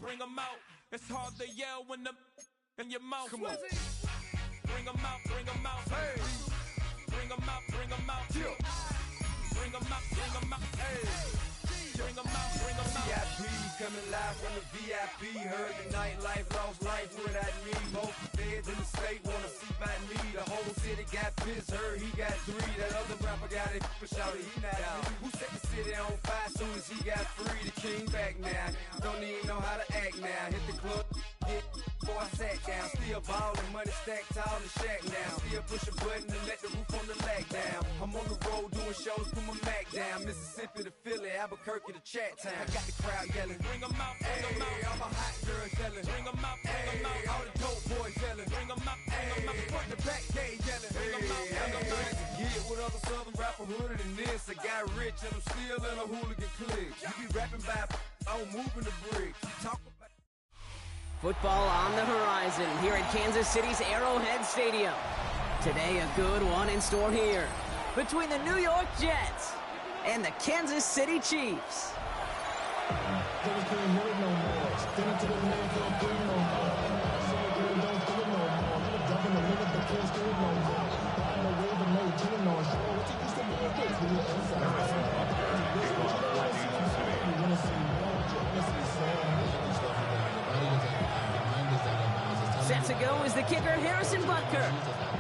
Bring them out. It's hard to yell when the in your mouth. Come on. Bring them out, bring them out. Hey. Bring them out, bring them out. Bring them out, bring them out. Hey. Bring them out, bring them out. VIP coming live from the VIP. Heard the nightlife, lost life without me. Most feds in the state wanna see by me. The whole city got pissed, heard he got 3. That other rapper got it for shouted, he not out. Who set the city on fire soon as he got free? The king back now. Don't even know how to act now. Hit the club, hit before I sat down. Still ballin', money stacked tall and shack now. Still push a button and let the roof on the lag down. I'm on the road doing shows, put my Mac down. Mississippi to Philly, Albuquerque to Chat Town. I got the crowd yelling, bring them out, bring them out. All my hot girls yelling, bring them out, bring them out. All the dope boys yelling, bring them out, bring them out. Front the back gate yelling, bring them out, bring them out. Get with other southern rapper hooded than this. I got rich and I'm still in a hooligan clique. You be rapping by, I'm moving the bricks. You talk about football on the horizon here at Kansas City's Arrowhead Stadium. Today, a good one in store here between the New York Jets and the Kansas City Chiefs. Set to go is the kicker, Harrison Butker.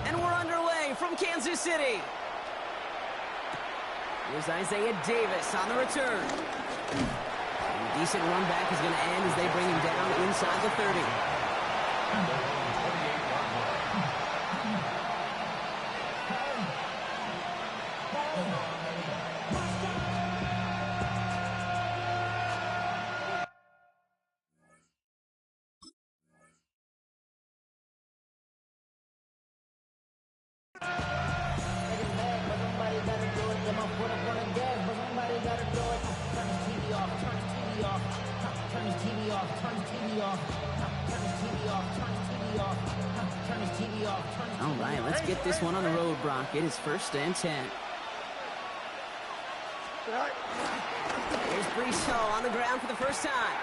And we're underway from Kansas City. Here's Isaiah Davis on the return. A decent run back is going to end as they bring him down inside the 30. All right, let's get this one on the road, Brock. It is 1st and 10. Here's Brees Hall on the ground for the first time.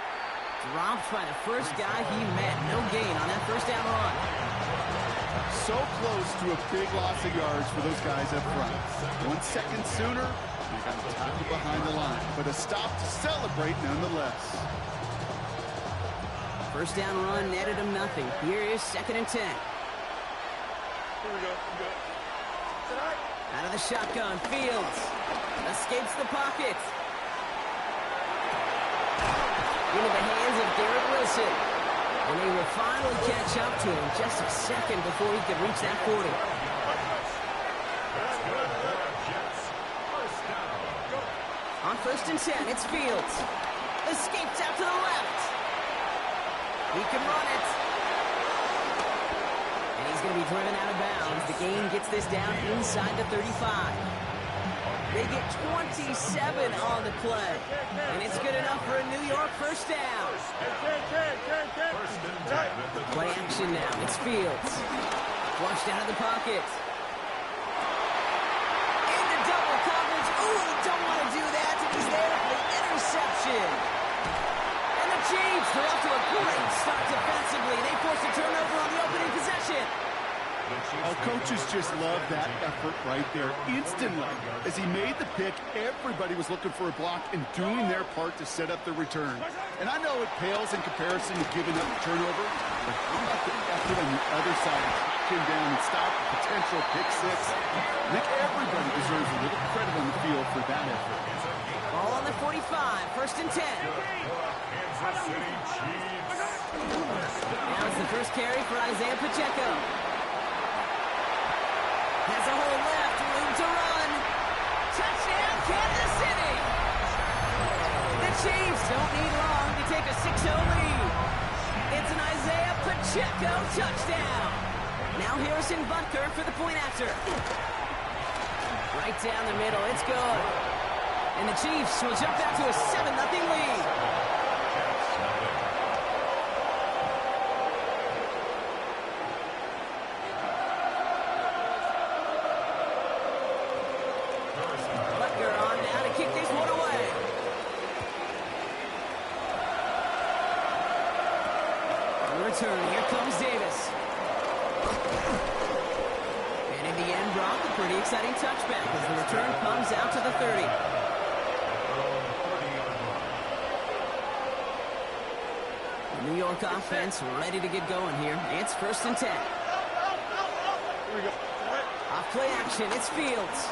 Dropped by the first guy he met. No gain on that first down run. So close to a big loss of yards for those guys up front. 1 second sooner, they got tackled behind the line. But a stop to celebrate nonetheless. First down run netted him nothing. Here is 2nd and 10. Here we go. Out of the shotgun, Fields escapes the pocket. Into the hands of Garrett Wilson. And they will finally catch up to him just a second before he could reach that 40. On 1st and 10, it's Fields. Escapes out to the left. He can run it. And he's going to be driven out of bounds. The gain gets this down inside the 35. They get 27 on the play. And it's good enough for a New York first down. Play action now. It's Fields. Flushed out of the pocket. Into double coverage. Ooh, don't want to do that. And he's there for the interception. And the Chiefs are off to a great start defensively. They force a turnover on the opening possession. Our coaches just love that effort right there. Instantly, as he made the pick, everybody was looking for a block and doing their part to set up the return. And I know it pales in comparison to giving up the turnover, but how about the effort on the other side? Track him down and stop the potential pick six. I think everybody deserves a little credit on the field for that effort. Ball on the 45, 1st and 10. Now it's the first carry for Isaiah Pacheco. Has a hole left, room to run. Touchdown, Kansas City! The Chiefs don't need long to take a 6-0 lead. It's an Isaiah Pacheco touchdown. Now Harrison Butker for the point after. Right down the middle. It's good. And the Chiefs will jump out to a 7-0 lead. Butker on now to kick this one away. On the return, here comes Davis. And in the end, Brock, a pretty exciting touchback as the return comes out to the 30. The New York offense ready to get going here. It's 1st and 10. Here we go. Off play action, it's Fields.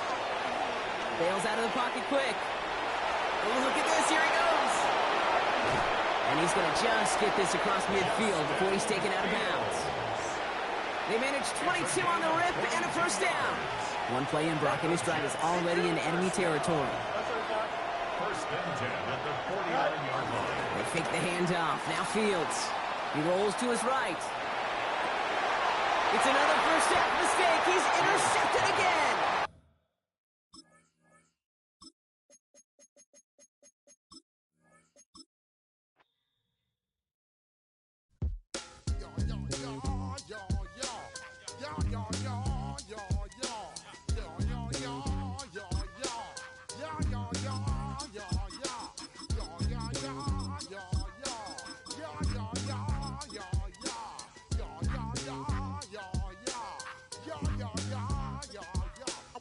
Bails out of the pocket quick. Oh, look at this, here he goes. And he's going to just get this across midfield before he's taken out of bounds. They managed 22 on the rip and a 1st down. One play in, Brock, and his drive is already in enemy territory. 1st and 10 at the 49-yard line. They fake the handoff. Now Fields. He rolls to his right. It's another first half mistake. He's intercepted again.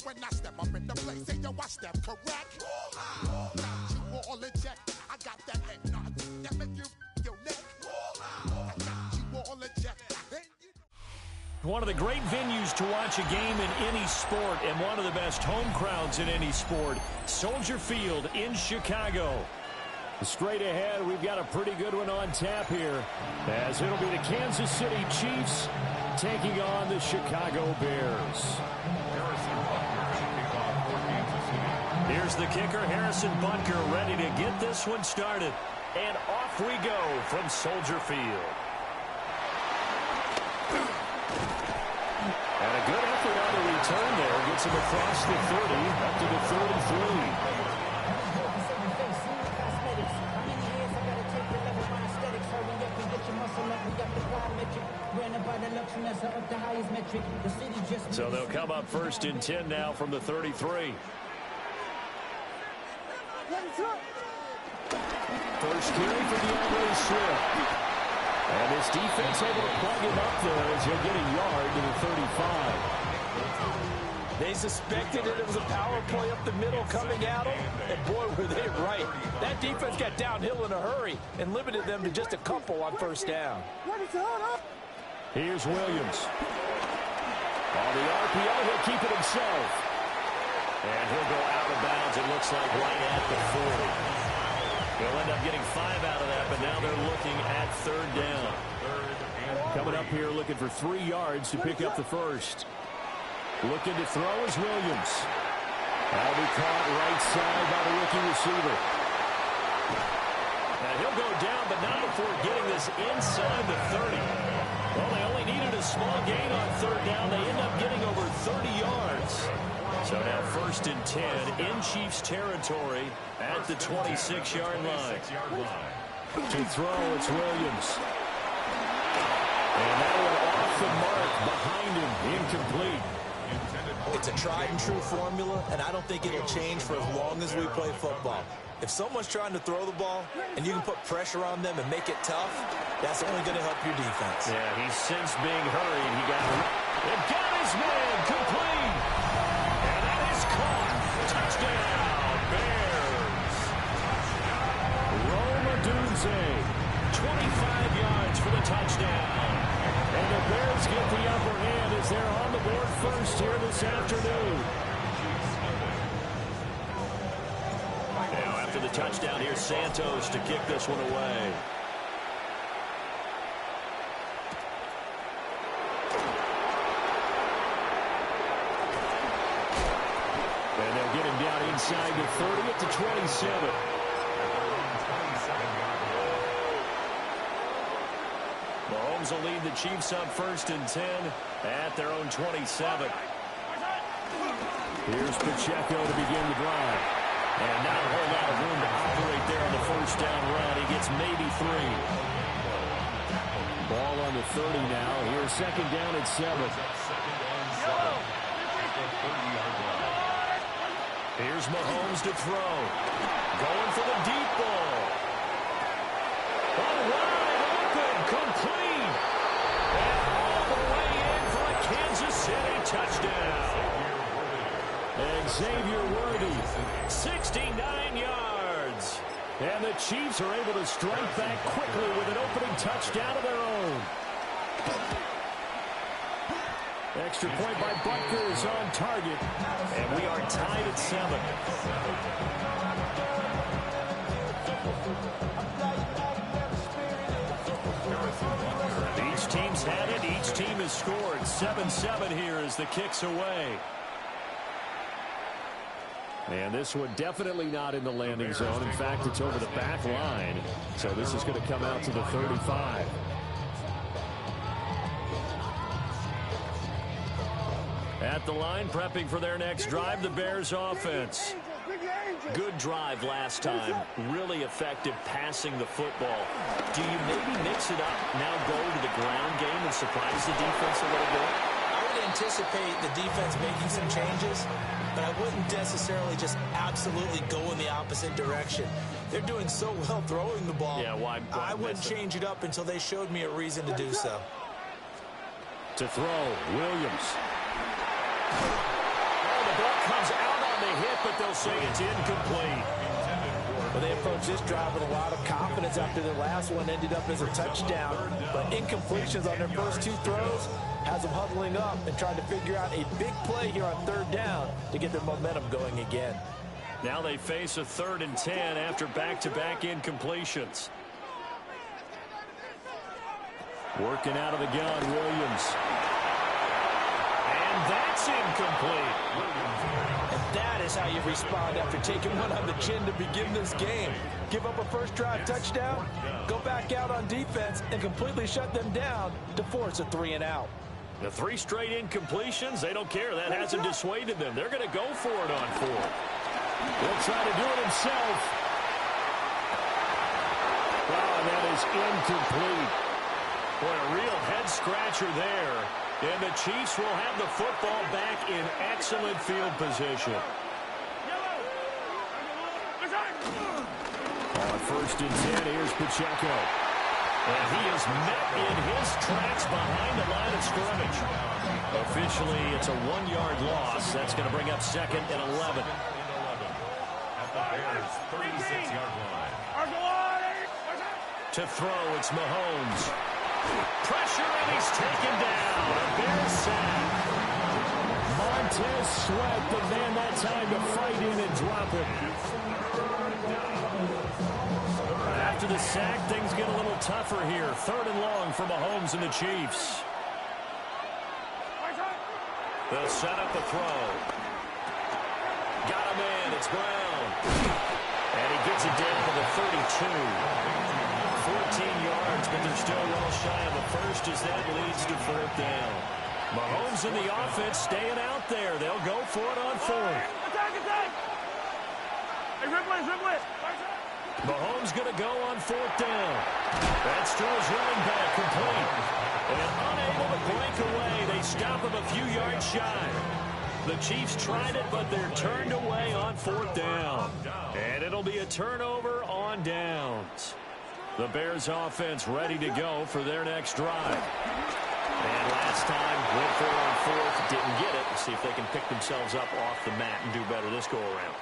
When I step up in the place, say yo, I step correct. Got you all in check. I got that head nod that make you your neck. I got you all in check. One of the great venues to watch a game in any sport and one of the best home crowds in any sport, Soldier Field in Chicago. Straight ahead, we've got a pretty good one on tap here, as it'll be the Kansas City Chiefs taking on the Chicago Bears. Here's the kicker, Harrison Butker, ready to get this one started. And off we go from Soldier Field. And a good effort on the return there. Gets him across the 30, up to the 33. So they'll come up 1st and 10 now from the 33. First carry for DeAndre Swift. And this defense able to plug him up there as he'll get a yard to the 35. They suspected that it was a power play up the middle coming at them, and boy, were they right. That defense got downhill in a hurry and limited them to just a couple on 1st down. Here's Williams. On the RPO, he'll keep it himself. And he'll go out of bounds, it looks like, right at the 40. They'll end up getting 5 out of that, but now they're looking at 3rd down. Coming up here looking for 3 yards to pick up the first. Looking to throw is Williams. That'll be caught right side by the rookie receiver. And he'll go down, but not before getting this inside the 30. Well, they only needed a small gain on 3rd down. They end up getting over 30 yards. So now 1st and 10 in Chiefs territory at the 26-yard line. To throw, it's Williams. And that one off the mark behind him, incomplete. It's a tried-and-true formula, and I don't think it'll change for as long as we play football. If someone's trying to throw the ball and you can put pressure on them and make it tough, that's only going to help your defense. Yeah, he's since being hurried. He got his man complete. And that is caught. Touchdown, Bears. Rome Odunze, 25 yards for the touchdown. And the Bears get the upper hand as they're on the board first here this afternoon. Now after the touchdown, here's Santos to kick this one away. And they'll get him down inside the 30 at the 27. Mahomes Bears will lead the Chiefs up 1st and 10 at their own 27. Here's Pacheco to begin the drive. And not a whole lot of room to operate there on the first down run. He gets maybe 3. Ball on the 30 now. Here's 2nd down and 7. Here's Mahomes to throw. Going for the deep ball. Wide open, complete. And all the way in for a Kansas City touchdown. Xavier Worthy, 69 yards. And the Chiefs are able to strike back quickly with an opening touchdown of their own. Extra point by Butker is on target. And we are tied at 7. Each team's had it. Each team has scored. 7-7 here as the kick's away. And this one definitely not in the landing zone. In fact, it's over the back line. So this is going to come out to the 35. At the line, prepping for their next drive, the Bears offense. Good drive last time. Really effective passing the football. Do you maybe mix it up, now go to the ground game and surprise the defense a little bit? I would anticipate the defense making some changes, but I wouldn't necessarily just absolutely go in the opposite direction. They're doing so well throwing the ball. Yeah, why I wouldn't change it up until they showed me a reason to do so. To throw, Williams. Oh, the ball comes out on the hit, but they'll say it's incomplete. Well, they approached this drive with a lot of confidence after the last one ended up as a touchdown. But incompletions on their first 2 throws has them huddling up and trying to figure out a big play here on 3rd down to get their momentum going again. Now they face a 3rd and 10 after back-to-back incompletions. Working out of the gun, Williams. And that's incomplete. And that is how you respond after taking one on the chin to begin this game. Give up a first drive touchdown, go back out on defense, and completely shut them down to force a 3 and out. The 3 straight incompletions, they don't care. That hasn't dissuaded them. They're going to go for it on 4th. He'll try to do it himself. Wow, that is incomplete. Boy, a real head-scratcher there. And the Chiefs will have the football back in excellent field position. On 1st and 10, here's Pacheco. And he is met in his tracks behind the line of scrimmage. Officially, it's a 1-yard loss. That's going to bring up 2nd and 11. At the Bears' 36-yard line. To throw, it's Mahomes. Pressure, and he's taken down. A Bears sack. Montez Sweat, the man that time to fight in and drop it. After the sack, things get a little tougher here. 3rd and long for Mahomes and the Chiefs. They'll set up the throw. Got him in. It's Brown. And he gets it down to the 32. 14 yards, but they're still well shy of the first as that leads to 4th down. Mahomes and the offense staying out there. They'll go for it on 4th. Mahomes going to go on 4th down. That's to his running back, complete. And unable to break away. They stop him a few yards shy. The Chiefs tried it, but they're turned away on 4th down. And it'll be a turnover on downs. The Bears offense ready to go for their next drive. And last time, went for it on 4th, didn't get it. See if they can pick themselves up off the mat and do better this go-around.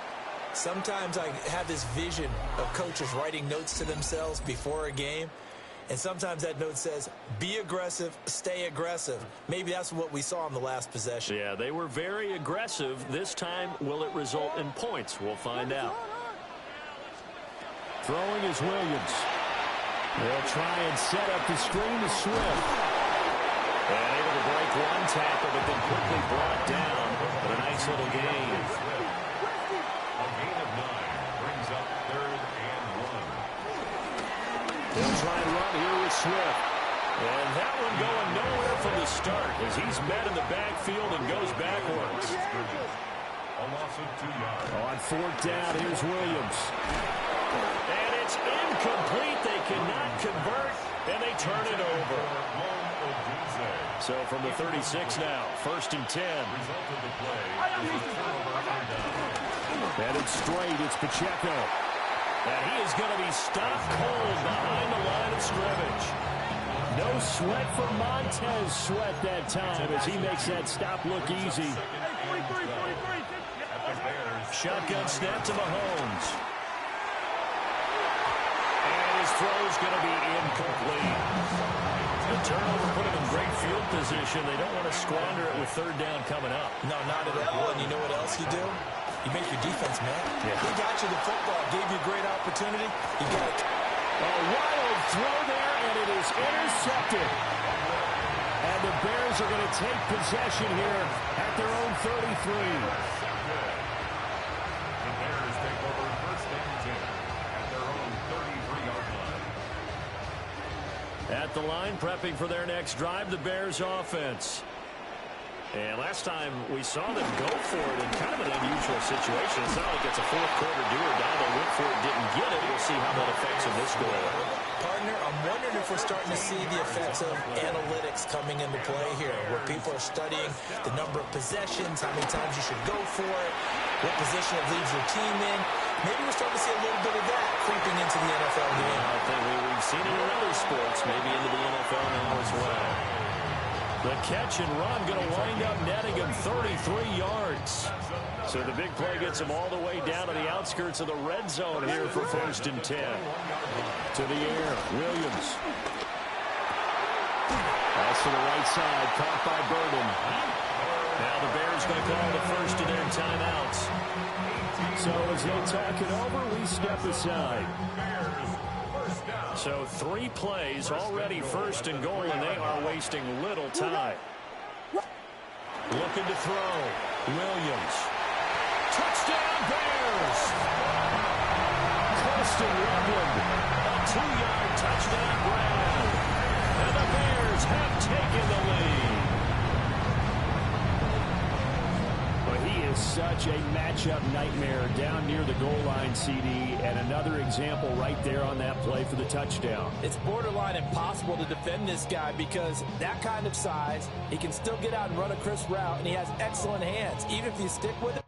Sometimes I have this vision of coaches writing notes to themselves before a game. And sometimes that note says, be aggressive, stay aggressive. Maybe that's what we saw in the last possession. Yeah, they were very aggressive. This time, will it result in points? We'll find out. Throwing is Williams. They'll try and set up the screen to Swift. And able to break one tackle, but then quickly brought down. But a nice little gain. A gain of 9 brings up 3rd and 1. They'll try and run here with Swift. And that one going nowhere from the start as he's met in the backfield and goes backwards. A loss of 2 yards. On fourth down, here's Williams. And it's incomplete. They cannot convert, and they turn it over. So from the 36 now, 1st and 10. Headed straight, it's Pacheco. And he is going to be stopped cold behind the line of scrimmage. No sweat for Montez Sweat that time as he makes that stop look easy. Shotgun snap to Mahomes. And his throw's going to be incomplete. The turnover put him in great field position. They don't want to squander it with 3rd down coming up. No, not at all. And you know what else you do? You make your defense mad. Yeah. He got you the football, gave you a great opportunity. You got it. A wild throw there, and it is intercepted. And the Bears are going to take possession here at their own 33. The Bears take over 1st and 10 at their own 33-yard line. At the line, prepping for their next drive, the Bears offense. And last time we saw them go for it in kind of an unusual situation. It's not like it's a fourth-quarter do-or-die. They went for it, didn't get it. We'll see how that affects them this go. Partner, I'm wondering if we're starting to see the effects of analytics coming into play here, where people are studying the number of possessions, how many times you should go for it, what position it leaves your team in. Maybe we're starting to see a little bit of that creeping into the NFL game. I think we've seen it in other sports, maybe into the NFL now as well. The catch and run going to wind up netting him 33 yards. So the big play gets him all the way down to the outskirts of the red zone here for 1st and 10. To the air, Williams. That's to the right side, caught by Burden. Now the Bears going to call the first of their timeouts. So as they talk it over, we step aside. So 3 plays already 1st and goal, and they are wasting little time. Looking to throw. Williams. Touchdown Bears! Colston Loveland. A 2-yard touchdown grab. And the Bears have taken the lead. But he is such a matchup nightmare down near the goal line, CD, and another example right there on that play for the touchdown. It's borderline impossible to defend this guy because that kind of size, he can still get out and run a crisp route, and he has excellent hands, even if you stick with it.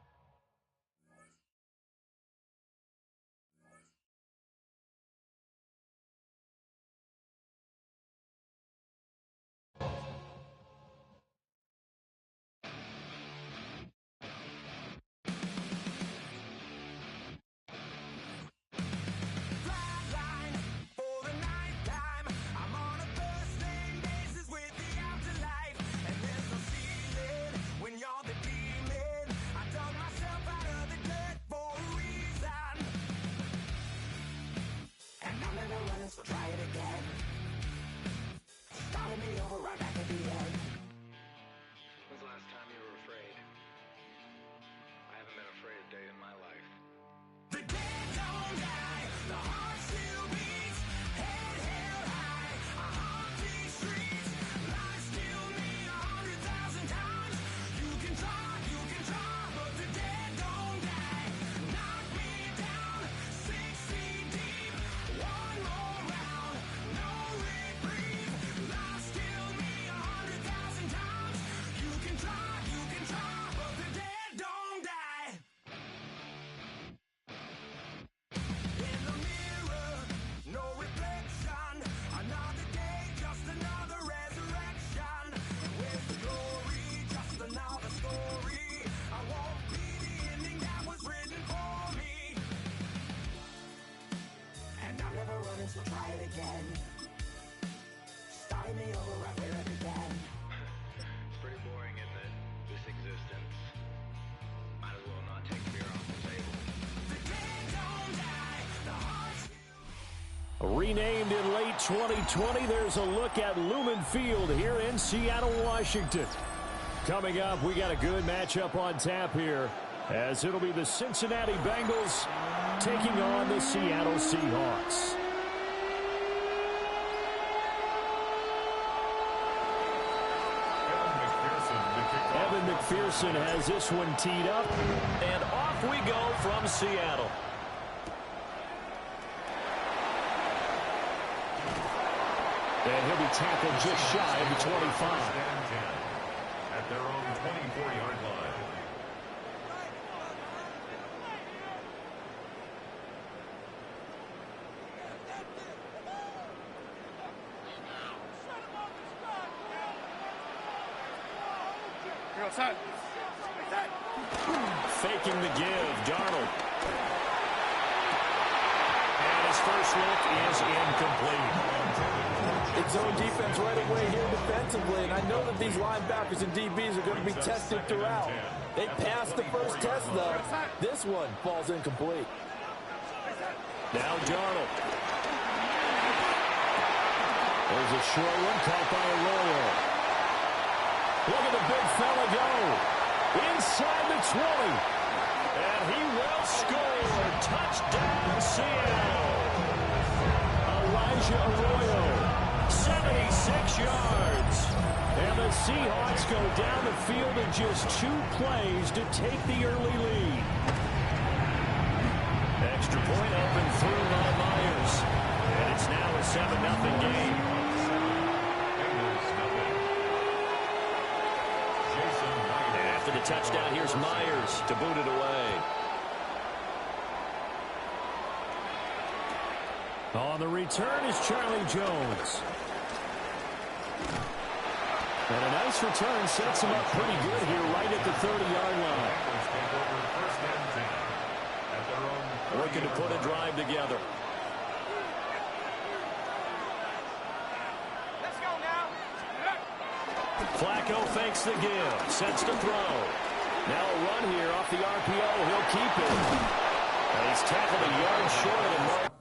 Renamed in late 2020, there's a look at Lumen Field here in Seattle, Washington. Coming up, we got a good matchup on tap here, as it'll be the Cincinnati Bengals taking on the Seattle Seahawks. Evan McPherson has this one teed up. And off we go from Seattle. And he'll be tackled just shy of the 25. At their own 24-yard line. Faking the give, Darnold. And his first look is incomplete. It's zone defense right away here defensively, and I know that these linebackers and DBs are going to be tested throughout. They passed the first test, though. This one falls incomplete. Now Darnold. There's a short one caught by Arroyo. Look at the big fella go. Inside the 20. And he will score. Touchdown, Seattle. Elijah Arroyo, 76 yards. And the Seahawks go down the field in just 2 plays to take the early lead. Extra point up and through by Myers. And it's now a 7-0 game. After the touchdown, here's Myers to boot it away. On the return is Charlie Jones. And a nice return sets him up pretty good here right at the 30-yard line. Working to put a drive together. Flacco fakes the give, sets to throw. Now a run here off the RPO. He'll keep it. And he's tackled a yard short of the mark.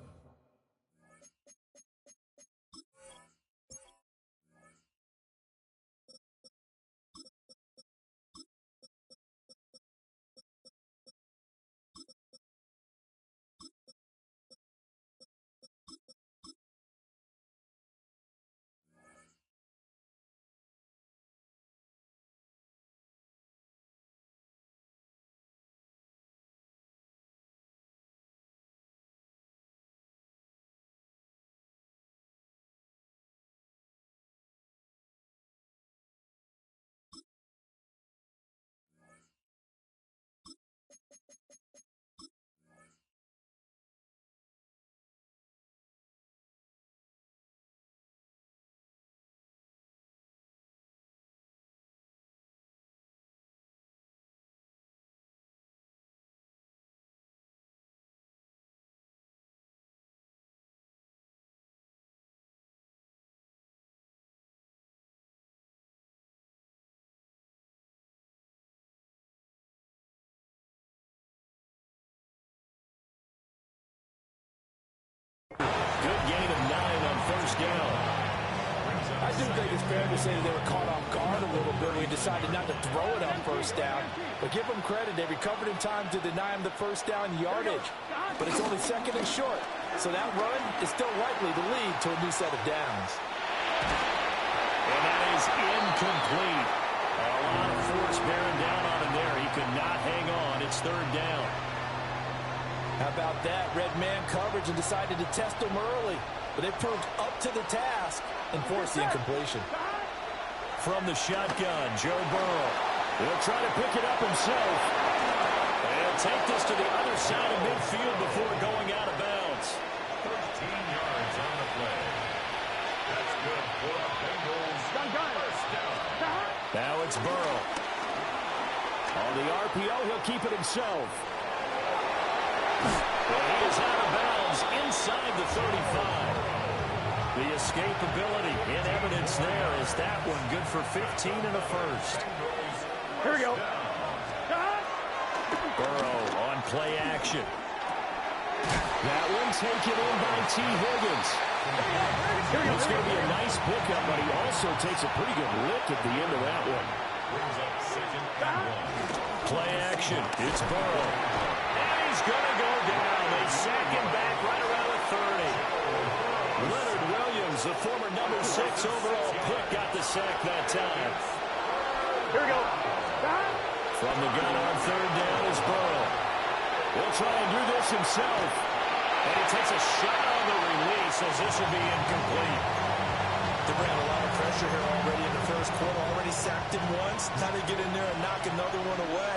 Good gain of 9 on first down. I do think it's fair to say that they were caught off guard a little bit when he decided not to throw it on first down. But give them credit. They recovered in time to deny him the first down yardage. But it's only second and short. So that run is still likely to lead to a new set of downs. And that is incomplete. A lot of force bearing down on him there. He could not hang on. It's third down. How about that? Red man coverage and decided to test him early. But they proved up to the task and forced the incompletion. From the shotgun, Joe Burrow. He'll try to pick it up himself. And he'll take this to the other side of midfield before going out of bounds. 13 yards on the play. That's good for the Bengals. First down. Now it's Burrow. On the RPO, he'll keep it himself. Well, he is out of bounds inside the 35. The escapability in evidence there is that one good for 15 and a first. Here we go. Burrow on play action. That one taken in by T. Higgins. It's going to be a nice pickup, but he also takes a pretty good lick at the end of that one. Play action. It's Burrow. He's going to go down. They sack him back right around the 30. Leonard Williams, the former number 6 overall pick, got the sack that time. Here we go. From the gun on third down is Burrow. He'll try and do this himself. And he takes a shot on the release as this will be incomplete. They ran a lot of pressure here already in the first quarter. Already sacked him once. Now they get in there and knock another one away.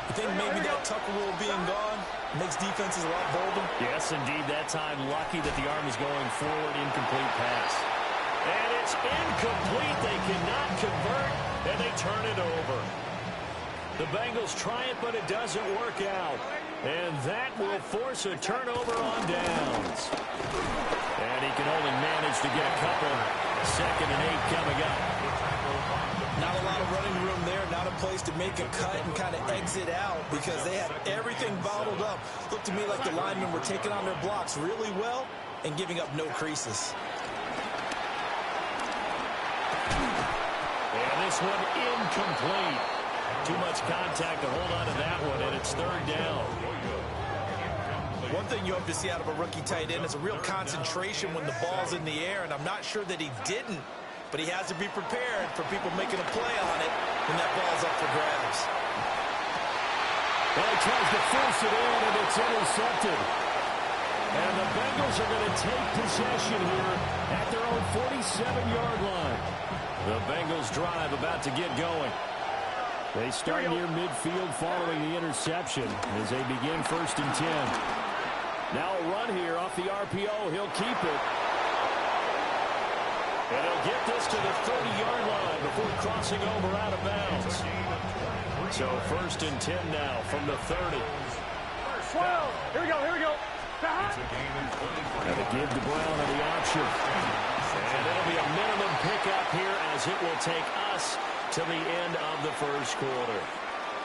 I think maybe that Tucker rule being gone makes defenses a lot bolder. Yes, indeed. That time, lucky that the arm is going forward. Incomplete pass. And it's incomplete. They cannot convert, and they turn it over. The Bengals try it, but it doesn't work out. And that will force a turnover on downs. And he can only manage to get a couple. 2nd and 8 coming up. Not a lot of running room there. Not a place to make a cut and kind of exit out because they had everything bottled up. Looked to me like the linemen were taking on their blocks really well and giving up no creases. And this one incomplete. Too much contact to hold on to that one, and it's 3rd down. One thing you hope to see out of a rookie tight end is a real concentration when the ball's in the air, and I'm not sure that he didn't, but he has to be prepared for people making a play on it when that ball's up for grabs. Well, he tries to force it in, and it's intercepted. And the Bengals are going to take possession here at their own 47-yard line. The Bengals drive about to get going. They start near midfield following the interception as they begin 1st and 10. Now a run here off the RPO. He'll keep it. And he'll get this to the 30-yard line before crossing over out of bounds. So 1st and 10 now from the 30. 12. Here we go. And a give to Brown on the option. And it'll be a minimum pickup here as it will take us to the end of the first quarter.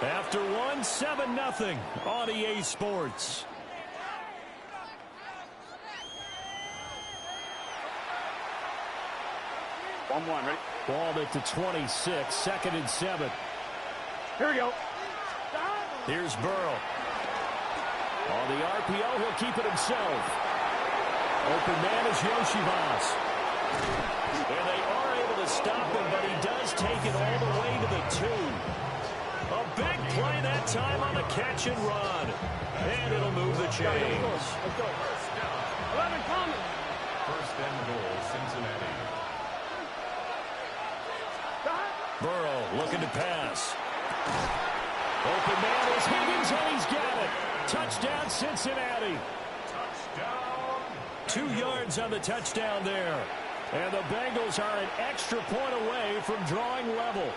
After one, 7-0 on EA Sports. Ready? Ball at the 26, 2nd and 7. Here we go. Here's Burrow. On the RPO, he'll keep it himself. Open man is Yoshivas. And they are able to stop him, but he does take it all the way to the 2. A big play that time on the catch and run. And it'll move the chains. Let's go. 11 coming. 1st and goal, Cincinnati. Burrow looking to pass. Open man is Higgins, and he's got it. Touchdown, Cincinnati. Touchdown. 2 yards on the touchdown there. And the Bengals are an extra point away from drawing level.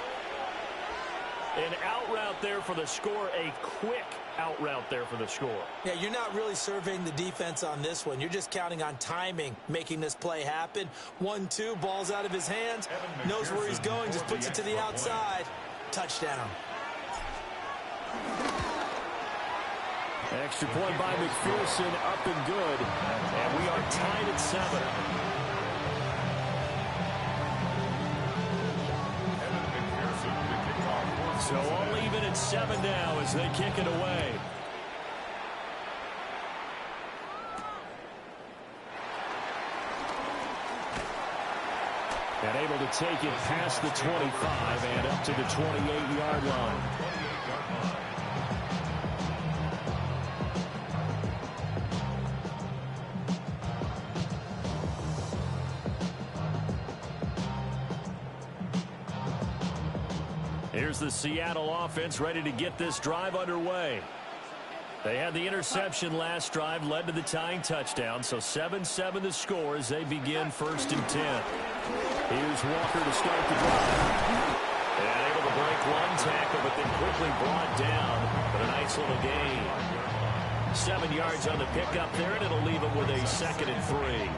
An out route there for the score, a quick out route there for the score. Yeah, you're not really surveying the defense on this one. You're just counting on timing, making this play happen. 1-2, ball's out of his hands, knows where he's going, just puts it to the outside. Touchdown. Extra point by McPherson, up and good. And we are tied at 7. So all even at 7 now as they kick it away. And able to take it past the 25 and up to the 28-yard line. Here's the Seattle offense ready to get this drive underway. They had the interception last drive, led to the tying touchdown, so 7-7 the score as they begin 1st and 10. Here's Walker to start the drive. And able to break one tackle, but then quickly brought down. But a nice little gain. 7 yards on the pickup there, and it'll leave them with a 2nd and 3.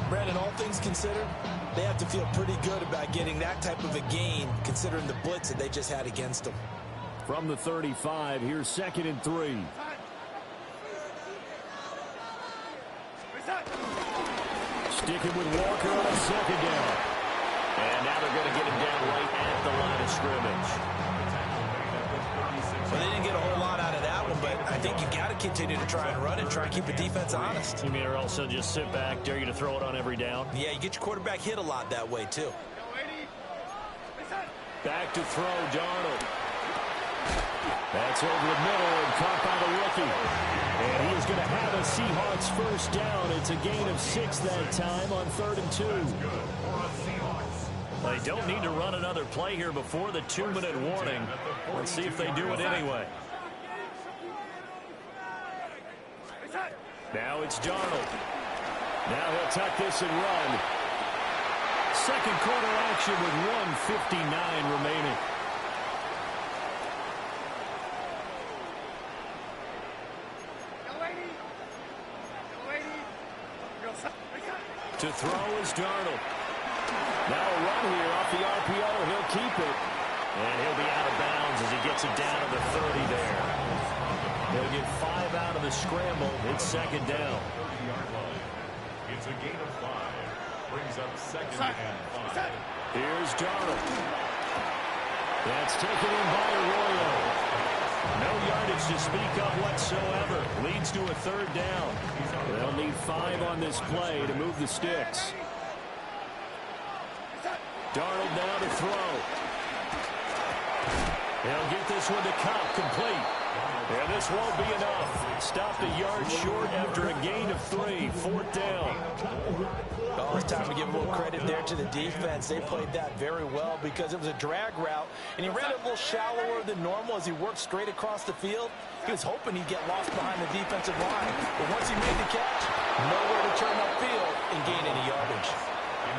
Brandon, all things considered, they have to feel pretty good about getting that type of a gain, considering the blitz that they just had against them. From the 35, here's 2nd and 3. Sticking with Walker on 2nd down. And now they're going to get him down right at the line of scrimmage. Well, they didn't get a whole lot out of that one, but I think you got to continue to try and run it, try and keep the defense honest. You mean, or also just sit back, dare you to throw it on every down? Yeah, you get your quarterback hit a lot that way, too. Back to throw, Darnold. That's over the middle and caught by the rookie. And he is going to have a Seahawks first down. It's a gain of 6 that time on 3rd and 2. They don't need to run another play here before the 2-minute warning. Let's see if they do it anyway. Now it's Darnold. Now he'll tuck this and run. Second quarter action with 1:59 remaining. To throw is Darnold. Now a run here off the RPO. He'll keep it. And he'll be out of bounds as he gets it down to the 30 there. He'll get 5 out of the scramble. It's 2nd down. It's a gain of 5. Brings up 2nd and 5. Here's Darnold. That's taken in by Arroyo. No yardage to speak of whatsoever. Leads to a 3rd down. They'll need 5 on this play to move the sticks. Darnold now to throw. He'll get this one to Cup, complete. And this won't be enough. Stopped a yard short after a gain of 3. 4th down. Oh, it's time to give a little credit there to the defense. They played that very well because it was a drag route, and he ran a little shallower than normal as he worked straight across the field. He was hoping he'd get lost behind the defensive line, but once he made the catch, nowhere to turn upfield and gain any yardage.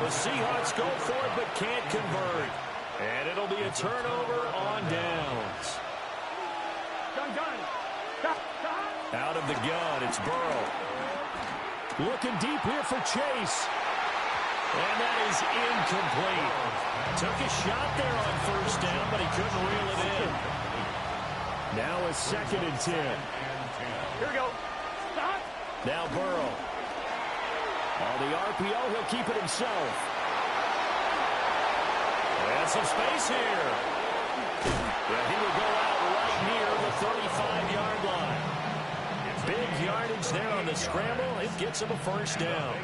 The Seahawks go for it but can't convert. And it'll be a turnover on downs. Out of the gun, it's Burrow. Looking deep here for Chase. And that is incomplete. Took a shot there on 1st down, but he couldn't reel it in. Now a 2nd and 10. Here we go. Now Burrow. On the RPO, he'll keep it himself. And some space here. And he will go out right near the 35-yard line. Big yardage there on the scramble. It gets him a 1st down.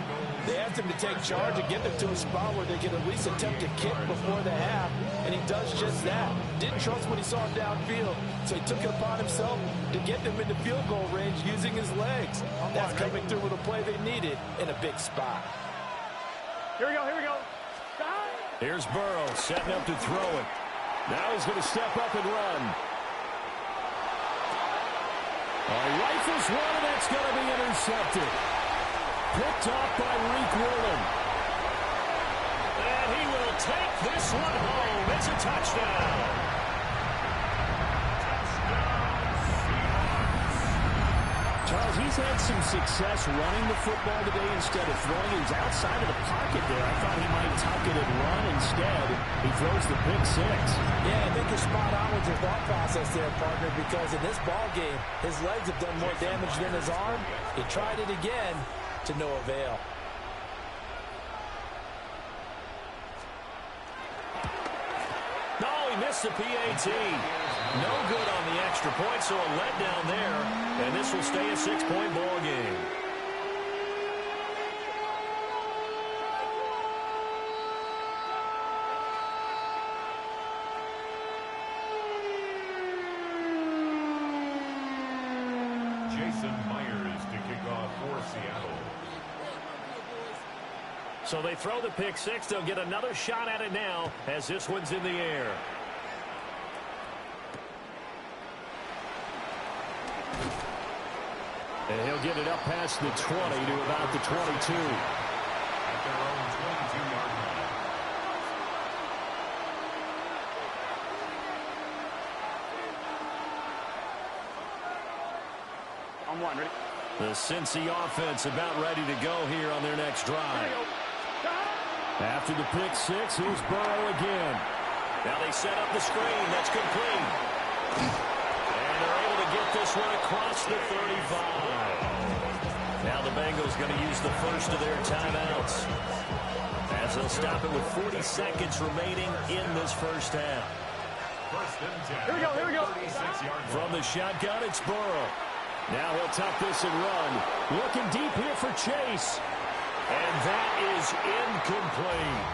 They asked him to take charge and get them to a spot where they can at least attempt to kick before the half, and he does just that. Didn't trust what he saw downfield, so he took it upon himself to get them into field goal range using his legs. That's coming through with a play they needed in a big spot. Here we go, here we go. Here's Burrow setting up to throw it. Now he's going to step up and run. Rifles one, and that's going to be intercepted. Picked off by Reek Woolen. And he will take this one home. It's a touchdown. Charles, he's had some success running the football today instead of throwing. He was outside of the pocket there. I thought he might tuck it and run. Instead, he throws the pick 6. Yeah, I think you're spot on with your thought process there, partner, because in this ball game, his legs have done more damage than his arm. He tried it again to no avail. No, he missed the PAT. No good on the extra point, so a letdown there. And this will stay a 6-point ball game. Jason Myers to kick off for Seattle. So they throw the pick 6. They'll get another shot at it now as this one's in the air. And he'll get it up past the 20 to about the 22. At their own 22-yard line. On 1, ready? The Cincy offense about ready to go here on their next drive. After the pick 6, here's Burrow again. Now they set up the screen. That's complete. And they're able to get this one across the 35. Now the Bengals going to use the first of their timeouts, as they'll stop it with 40 seconds remaining in this first half. First and 10. Here we go, here we go. 36-yard From the shotgun, it's Burrow. Now he'll tuck this and run. Looking deep here for Chase. And that is incomplete.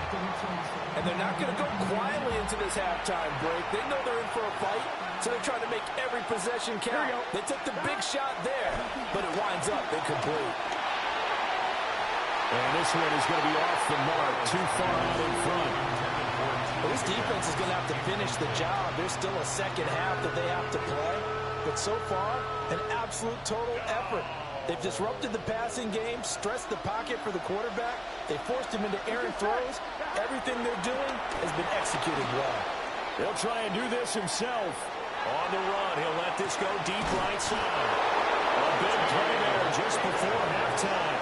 And they're not going to go quietly into this halftime break. They know they're in for a fight, so they're trying to make every possession count. They took the big shot there, but it winds up incomplete. And this one is going to be off the mark, too far out in front. Well, this defense is going to have to finish the job. There's still a second half that they have to play. But so far, an absolute total effort. They've disrupted the passing game, stressed the pocket for the quarterback. They forced him into errant throws. Everything they're doing has been executed well. He'll try and do this himself. On the run, he'll let this go deep right side. A big play there just before halftime.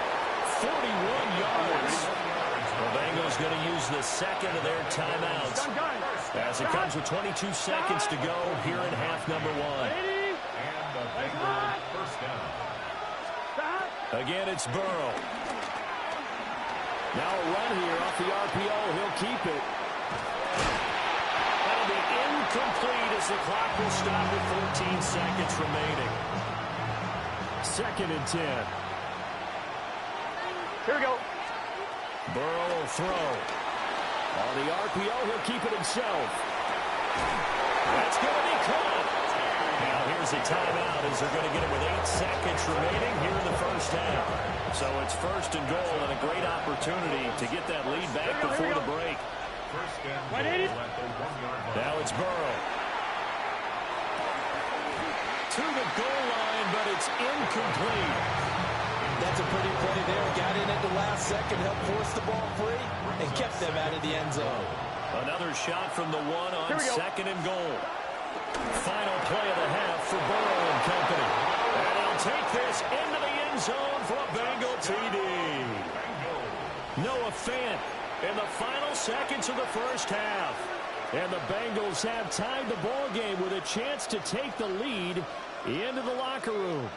41 yards. The Bengals going to use the second of their timeouts as it comes with 22 seconds to go here in half number one. And the Bengals first down. Again, it's Burrow. Now a run here off the RPO. He'll keep it. That'll be incomplete as the clock will stop with 14 seconds remaining. 2nd and 10. Here we go. Burrow will throw. On the RPO, he'll keep it himself. That's going to be caught. Now here's a timeout as they're going to get it with 8 seconds remaining here in the first half. So it's 1st and goal and a great opportunity to get that lead back before the break. First and goal at the 1-yard line. Now it's Burrow. To the goal line, but it's incomplete. That's a pretty play there. Got in at the last second, helped force the ball free, and kept them out of the end zone. Another shot from the one on 2nd and goal. Final play of the half for Burrow and company. And he'll take this into the end zone for a Bengal TD. Noah Fant in the final seconds of the first half. And the Bengals have tied the ball game with a chance to take the lead into the locker room.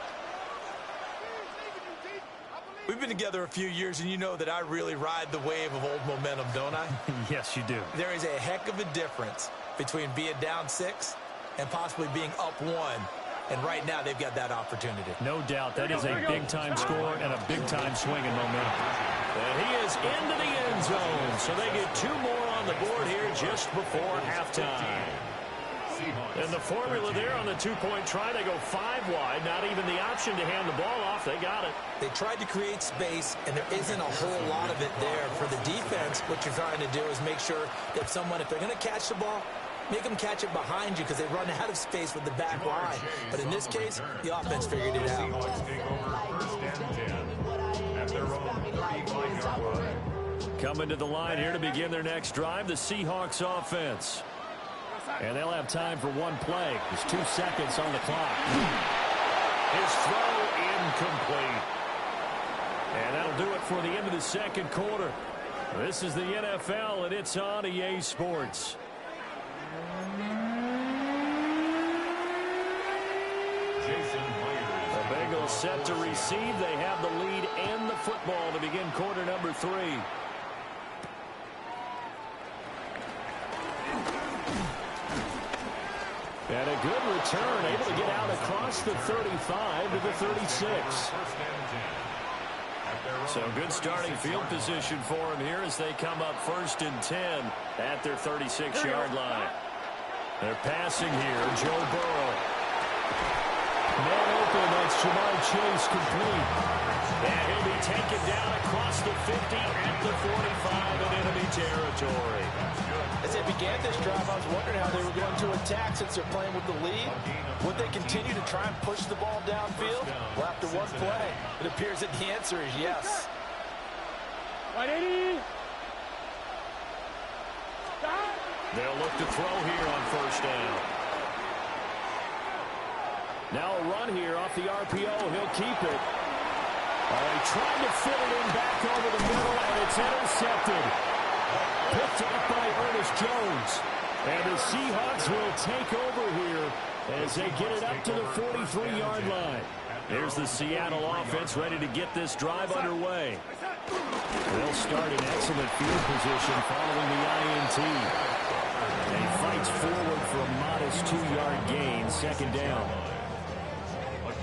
We've been together a few years, and you know that I really ride the wave of old momentum, don't I? Yes, you do. There is a heck of a difference between being down 6 and possibly being up 1. And right now, they've got that opportunity. No doubt. That is a big-time score and a big-time swing in momentum. And he is into the end zone. So they get 2 more on the board here just before halftime. And the formula there on the 2-point try, they go 5 wide. Not even the option to hand the ball off. They got it. They tried to create space, and there isn't a whole lot of it there. For the defense, what you're trying to do is make sure that if they're going to catch the ball, make them catch it behind you because they run out of space with the back line. But in this case, the offense figured it out. Seahawks take over 1st and 10 at their own 35-yard line. Coming to the line here to begin their next drive, the Seahawks offense. And they'll have time for 1 play. There's 2 seconds on the clock. His throw incomplete. And that'll do it for the end of the 2nd quarter. This is the NFL, and it's on EA Sports. The Bengals set to receive. They have the lead and the football to begin quarter number 3. And a good return, able to get out across the 35 to the 36. So good starting field position for him here as they come up 1st and 10 at their 36-yard line. They're passing here, Joe Burrow. Man open, that's Jamar Chase complete. And he'll be taken down across the 50 at the 45 in enemy territory. As they began this drive, I was wondering how they were going to attack since they're playing with the lead. Would they continue to try and push the ball downfield? Well, after 1 play, it appears that the answer is yes. 180. They'll look to throw here on 1st down. Now a run here off the RPO. He'll keep it. He tried to fit it in back over the middle, and it's intercepted. Picked up by Ernest Jones. And the Seahawks will take over here as they get it up to the 43-yard line. Here's the Seattle offense ready to get this drive underway. They'll start in excellent field position following the INT. And he fights forward for a modest 2-yard gain, 2nd down.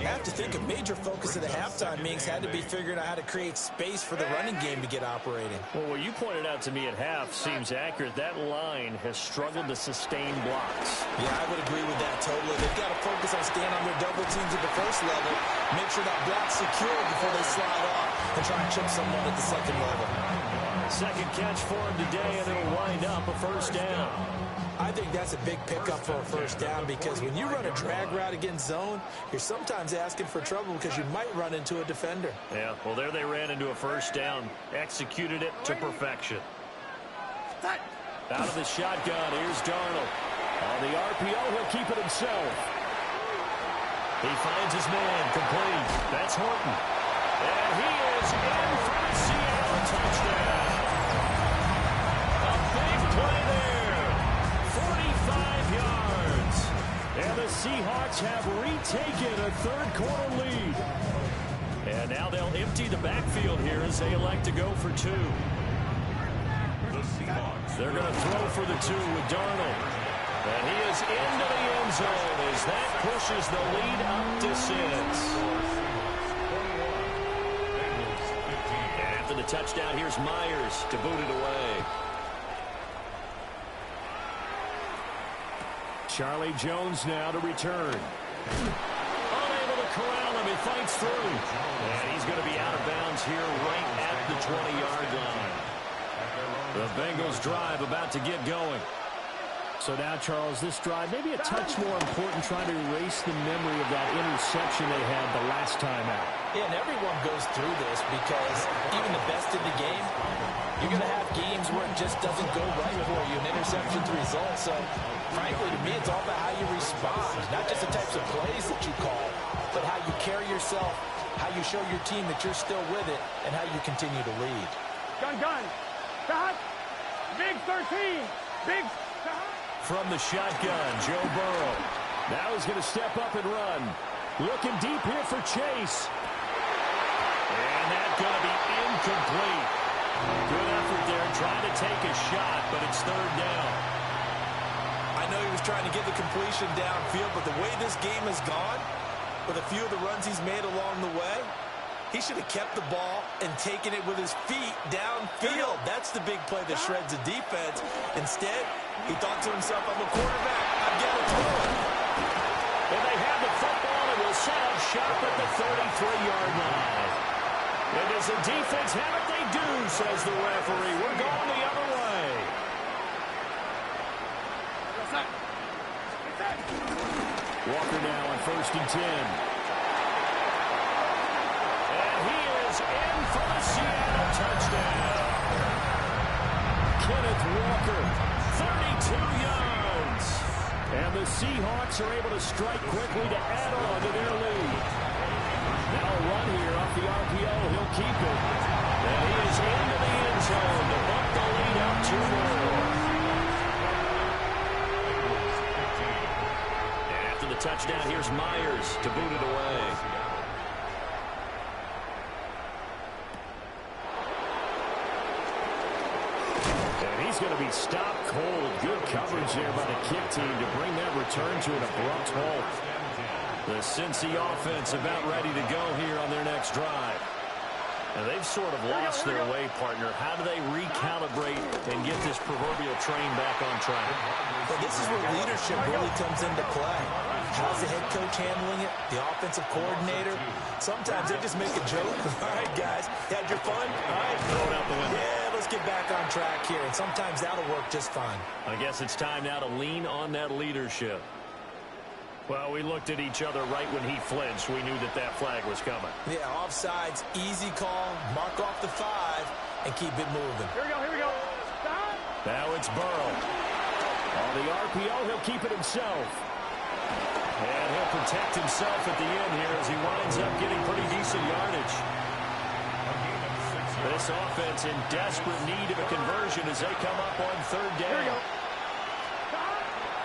I have to think a major focus of the halftime meetings had to be figuring out how to create space for the running game to get operating. Well, what you pointed out to me at half seems accurate. That line has struggled to sustain blocks. Yeah, I would agree with that totally. They've got to focus on staying on their double teams at the first level, make sure that block's secure before they slide off and try and chip someone at the second level. Second catch for him today, and it'll wind up a first down. I think that's a big pickup for a first down because when you run a drag route against zone, you're sometimes asking for trouble because you might run into a defender. Yeah, well, there they ran into a first down, executed it to perfection. Out of the shotgun, here's Darnold. On the RPO, he'll keep it himself. He finds his man, complete. That's Horton. And he is in for the Seattle touchdown. A big play there. 45 yards. And the Seahawks have retaken a third-quarter lead. And now they'll empty the backfield here as they elect to go for two. They're going to throw for the two with Darnold. And he is into the end zone as that pushes the lead up to 6. And after the touchdown, here's Myers to boot it away. Charlie Jones now to return. Unable to corral him. He fights through. And he's going to be out of bounds here right at the 20-yard line. The Bengals drive about to get going. So now, Charles, this drive maybe a touch more important, trying to erase the memory of that interception they had the last time out. Yeah, and everyone goes through this because even the best in the game, you're going to have games where it just doesn't go right for you, and interceptions result. So, frankly, to me, it's all about how you respond, not just the types of plays that you call, but how you carry yourself, how you show your team that you're still with it, and how you continue to lead. Gun. Stop. Big 13. Big. From the shotgun, Joe Burrow. Now he's going to step up and run. Looking deep here for Chase. And that's going to be incomplete. Good effort there, trying to take a shot, but it's third down. I know he was trying to get the completion downfield, but the way this game has gone, with a few of the runs he's made along the way, he should have kept the ball and taken it with his feet downfield. That's the big play that shreds the defense. Instead, he thought to himself, I'm a quarterback. I've got to throw it. And they have the football and will set up shop at the 33-yard line. And does the defense have it? They do, says the referee. We're going the other way. Walker now on 1st and 10. In for the Seattle touchdown. Kenneth Walker, 32 yards. And the Seahawks are able to strike quickly to add on to their lead. Now a run here off the RPO. He'll keep it. And he is into the end zone to bump the lead up 2 more. And after the touchdown, here's Myers to boot it away. He's going to be stopped cold. Good coverage there by the kick team to bring that return to an abrupt halt. The Cincy offense about ready to go here on their next drive. And they've sort of lost their way, partner. How do they recalibrate and get this proverbial train back on track? Well, this is where leadership really comes into play. How's the head coach handling it? The offensive coordinator? Sometimes they just make a joke. All right, guys, had your fun? All right, throw it out the window. Yeah, let's get back on track here. And sometimes that'll work just fine. I guess it's time now to lean on that leadership. Well, we looked at each other right when he flinched. We knew that that flag was coming. Yeah, offsides, easy call, mark off the 5, and keep it moving. Here we go. Stop. Now it's Burrow. On the RPO, he'll keep it himself. And he'll protect himself at the end here as he winds up getting pretty decent yardage. This offense in desperate need of a conversion as they come up on 3rd down.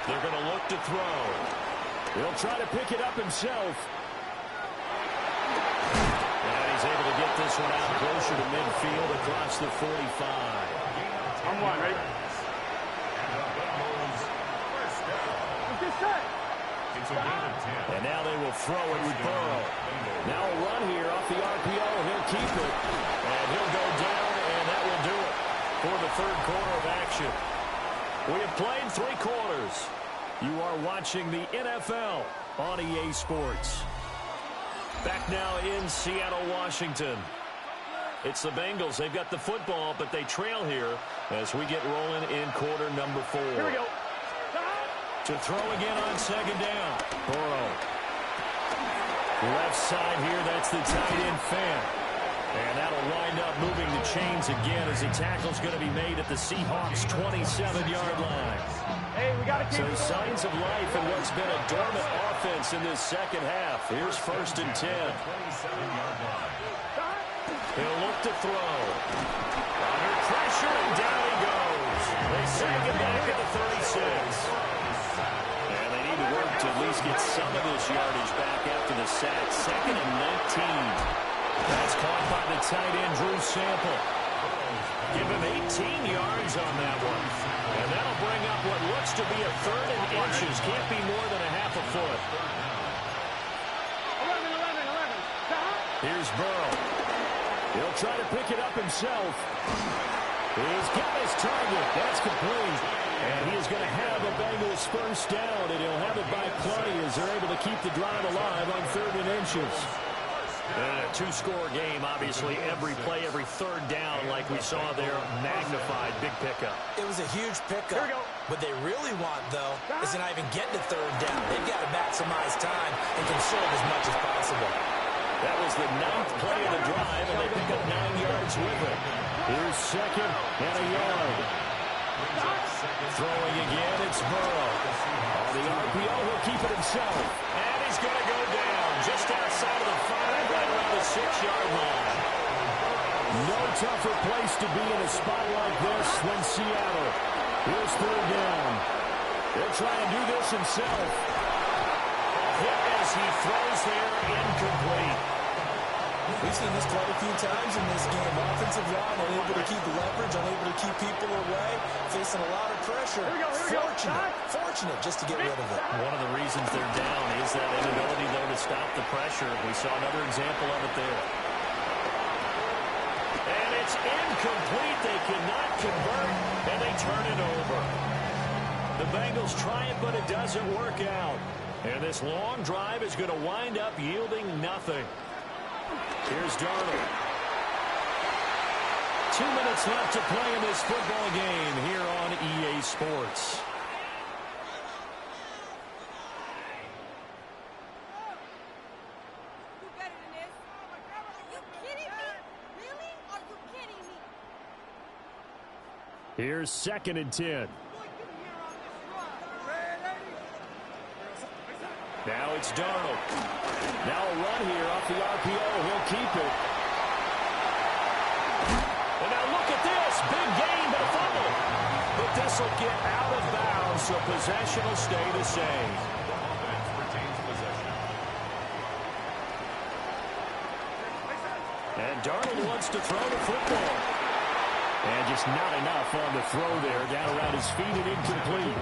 They're going to look to throw. He'll try to pick it up himself. And he's able to get this one out closer to midfield across the 45. I'm one, ready? Let's get set. And now they will throw it with Burrow. Now a run here off the RPO. He'll keep it. And he'll go down, and that will do it for the third quarter of action. We have played 3 quarters. You are watching the NFL on EA Sports. Back now in Seattle, Washington. It's the Bengals. They've got the football, but they trail here as we get rolling in quarter number 4. Here we go. To throw again on second down. Burrow. Left side here, that's the tight end Fan. And that'll wind up moving the chains again as the tackle's going to be made at the Seahawks' 27-yard line. Hey, we got to keep So signs of life in what's been a dormant offense in this second half. Here's 1st and 10. He'll look to throw. Under pressure, and down he goes. They sag him back at the 36. And they need to work to at least get some of this yardage back after the sack. 2nd and 19. That's caught by the tight end, Drew Sample. Give him 18 yards on that one. And that'll bring up what looks to be a 3rd and inches. Can't be more than a half a foot. 11. Here's Burrow. He'll try to pick it up himself. He's got his target. That's complete. And he is going to have a Bengals first down, and he'll have it by plenty as they're able to keep the drive alive on 3rd and inches. And a 2-score game, obviously, every play, every 3rd down, like we saw there, magnified, big pickup. It was a huge pickup. What they really want, though, is to not even get to 3rd down. They've got to maximize time and conserve as much as possible. That was the 9th play of the drive, and they pick up 9 yards with it. Here's 2nd and a yard. Throwing again, it's Burrow. On the RPO, he'll keep it himself. And he's going to go down just outside of the 5, right around the 6-yard line. No tougher place to be in a spot like this than Seattle. Here's 3rd down. They'll try to do this himself. Hit as he throws there, incomplete. We've seen this quite a few times in this game. Offensive line unable to keep leverage, unable to keep people away, facing a lot of pressure. Fortunate just to get rid of it. One of the reasons they're down is that inability, though, to stop the pressure. We saw another example of it there. And it's incomplete. They cannot convert, and they turn it over. The Bengals try it, but it doesn't work out. And this long drive is going to wind up yielding nothing. Here's Darnold. 2 minutes left to play in this football game here on EA Sports. Here's 2nd and 10. Now it's Darnold. Now a run here off the RPO. He'll keep it. And now look at this. Big gain, but a fumble. But this will get out of bounds, so possession will stay the same. And Darnold wants to throw the football. And just not enough on the throw there. Down around his feet and incomplete.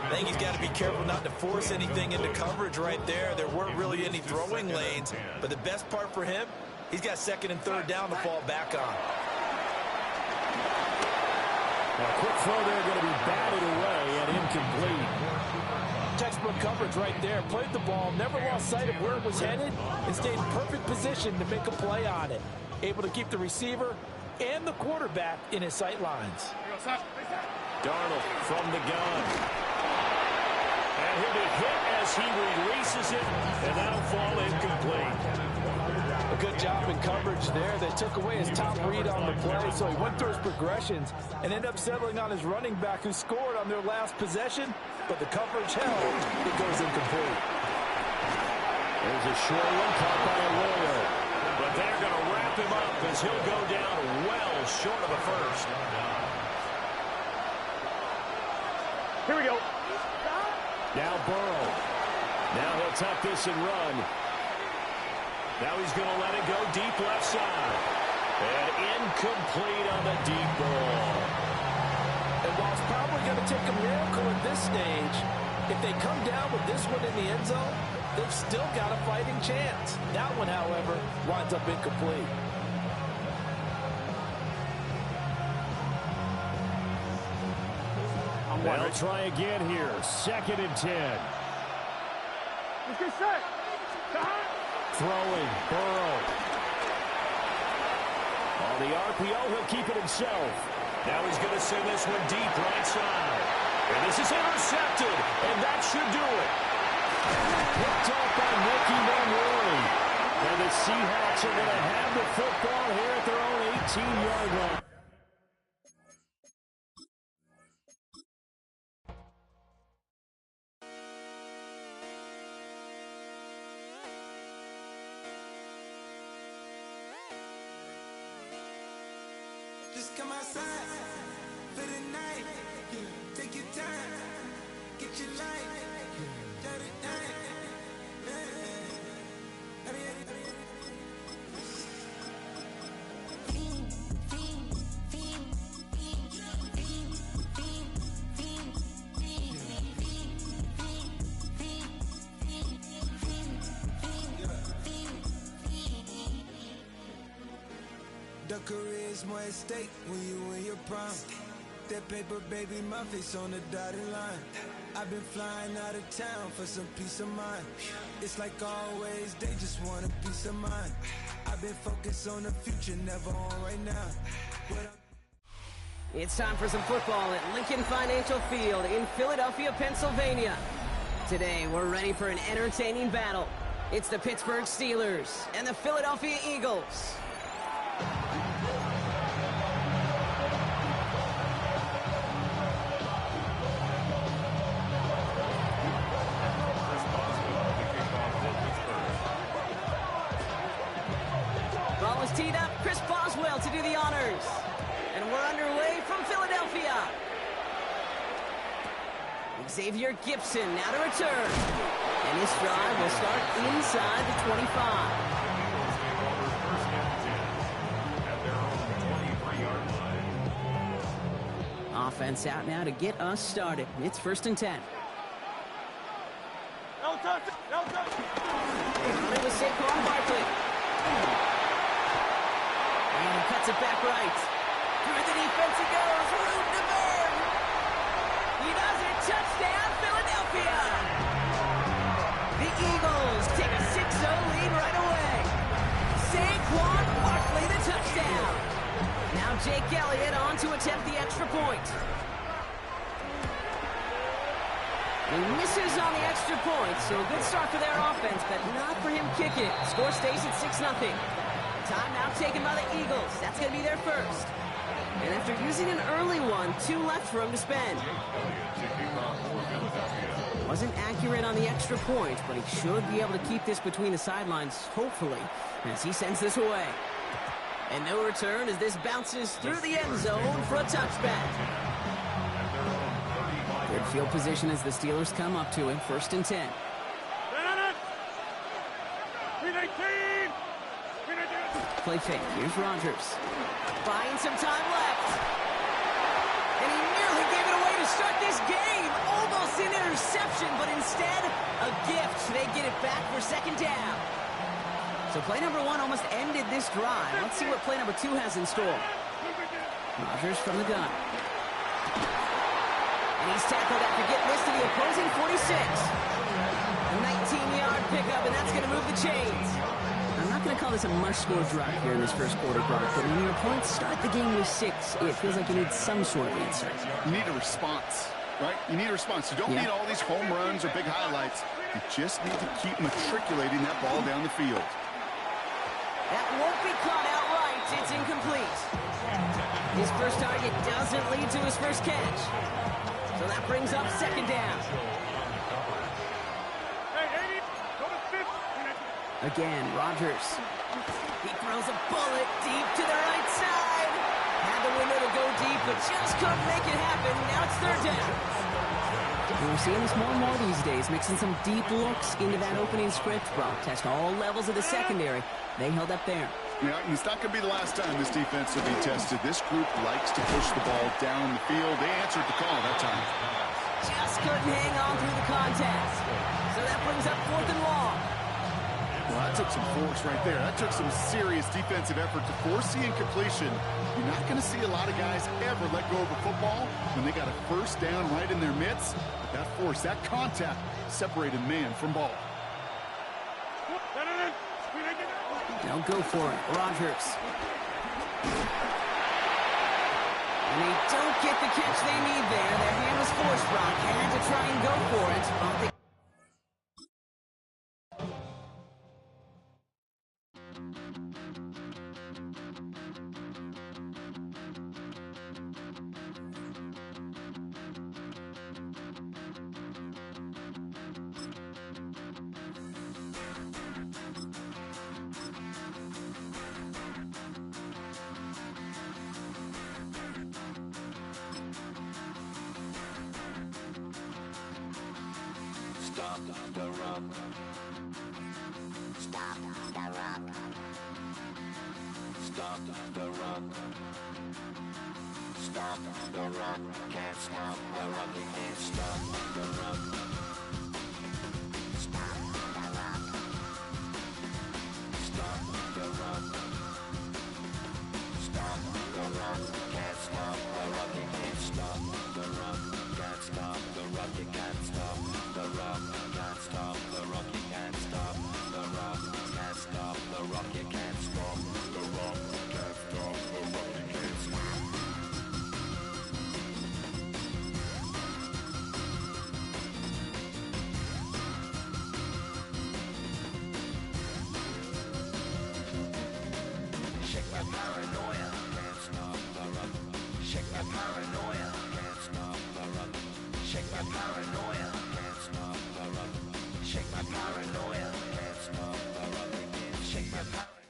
I think he's got to be careful not to force anything into coverage right there. There weren't really any throwing lanes. But the best part for him, he's got 2nd and 3rd down to fall back on. A quick throw there going to be batted away and incomplete. Textbook coverage right there. Played the ball, never lost sight of where it was headed, and stayed in perfect position to make a play on it. Able to keep the receiver and the quarterback in his sight lines. Darnold from the gun. And he'll be hit as he releases it, and that'll fall incomplete. A good job in coverage there. They took away his top read on the play, so he went through his progressions and ended up settling on his running back who scored on their last possession, but the coverage held. It goes incomplete. There's a short one caught by Arroyo. But they're going to wrap him up as he'll go down well short of a first. Here we go. Now Burrow. Now he'll tuck this and run. Now he's going to let it go deep left side. And incomplete on the deep ball. And while it's probably going to take a miracle at this stage, If they come down with this one in the end zone, they've still got a fighting chance. That one, however, winds up incomplete. They'll try again here. 2nd and 10. Let's get set. Throwing, Burrow. On the RPO, he'll keep it himself. Now he's going to send this one deep right side. And this is intercepted, and that should do it. Picked up by Nicky Monroe. And the Seahawks are going to have the football here at their own 18-yard line. Just come outside for the night. Take your time, get your life. The career's more at stake when you in your prime. That paper, baby, my face on the dotted line. I've been flying out of town for some peace of mind. It's like always, they just want a peace of mind. I've been focused on the future, never on right now. It's time for some football at Lincoln Financial Field in Philadelphia, Pennsylvania. Today, we're ready for an entertaining battle. It's the Pittsburgh Steelers and the Philadelphia Eagles. Ball is teed up. Chris Boswell to do the honors. And we're underway from Philadelphia. Xavier Gibson now to return. And this drive will start inside the 25. Offense out now to get us started. It's 1st and 10. No touch. It was Saquon Barkley. And he cuts it back right. Through the defense he goes. Room to burn. He does it. Touchdown, Philadelphia. The Eagles take a 6-0 lead right away. Saquon Barkley the touchdown. Now Jake Elliott on to attempt the extra point. He misses on the extra point, so a good start for their offense, but not for him kicking it. Score stays at 6-0. Timeout taken by the Eagles. That's going to be their first. And after using an early one, 2 left for him to spend. Wasn't accurate on the extra point, but he should be able to keep this between the sidelines, hopefully, as he sends this away. And no return as this bounces through the end zone for a touchback. Good field position as the Steelers come up to him. 1st and 10. Play fake. Here's Rodgers. Buying some time left. And he nearly gave it away to start this game. Almost an interception, but instead a gift. They get it back for 2nd down. So play number 1 almost ended this drive. Let's see what play number 2 has in store. Rodgers from the gun. And he's tackled after getting this to the opposing 46. A 19-yard pickup, and that's going to move the chains. I'm not going to call this a must-score drive here in this first quarter, Brock, but when your opponents start the game with 6, it feels like you need some sort of answer. You need a response, right? You need a response. You don't need all these home runs or big highlights. You just need to keep matriculating that ball down the field. That won't be caught outright. It's incomplete. His first target doesn't lead to his first catch. So that brings up 2nd down. Again, Rodgers. He throws a bullet deep to the right side. Had the window to go deep, but just couldn't make it happen. Now it's 3rd down. And we're seeing this more and more these days, mixing some deep looks into that opening script. Brock test all levels of the secondary. They held up there. Yeah, it's not going to be the last time this defense will be tested. This group likes to push the ball down the field. They answered the call that time. just couldn't hang on through the contact. So that brings up 4th and long. Well, that took some force right there. That took some serious defensive effort to force the incompletion. You're not going to see a lot of guys ever let go of a football when they got a first down right in their midst. But that force, that contact, separated man from ball. Don't go for it, Rodgers. And they don't get the catch they need there. Their hand was forced, Brock. Had to try and go for it. But they Stop the run. Stop the run. Stop the run. Stop the run. Can't stop the run. You can't stop the run. Stop the run. Stop the run. Stop the run. Can't stop the run. You can't stop the run. Can't stop the run. You can't stop the run. Can't stop the run. You can't stop the run. Can't stop the run. You can't stop the run. Can't stop the run. You can't stop. Shake my paranoia. Can't stop the run. Shake my paranoia. Can't stop the run. Shake my paranoia. Can't stop the run. Shake my paranoia. Can't stop the run. You can't Shake my paranoia.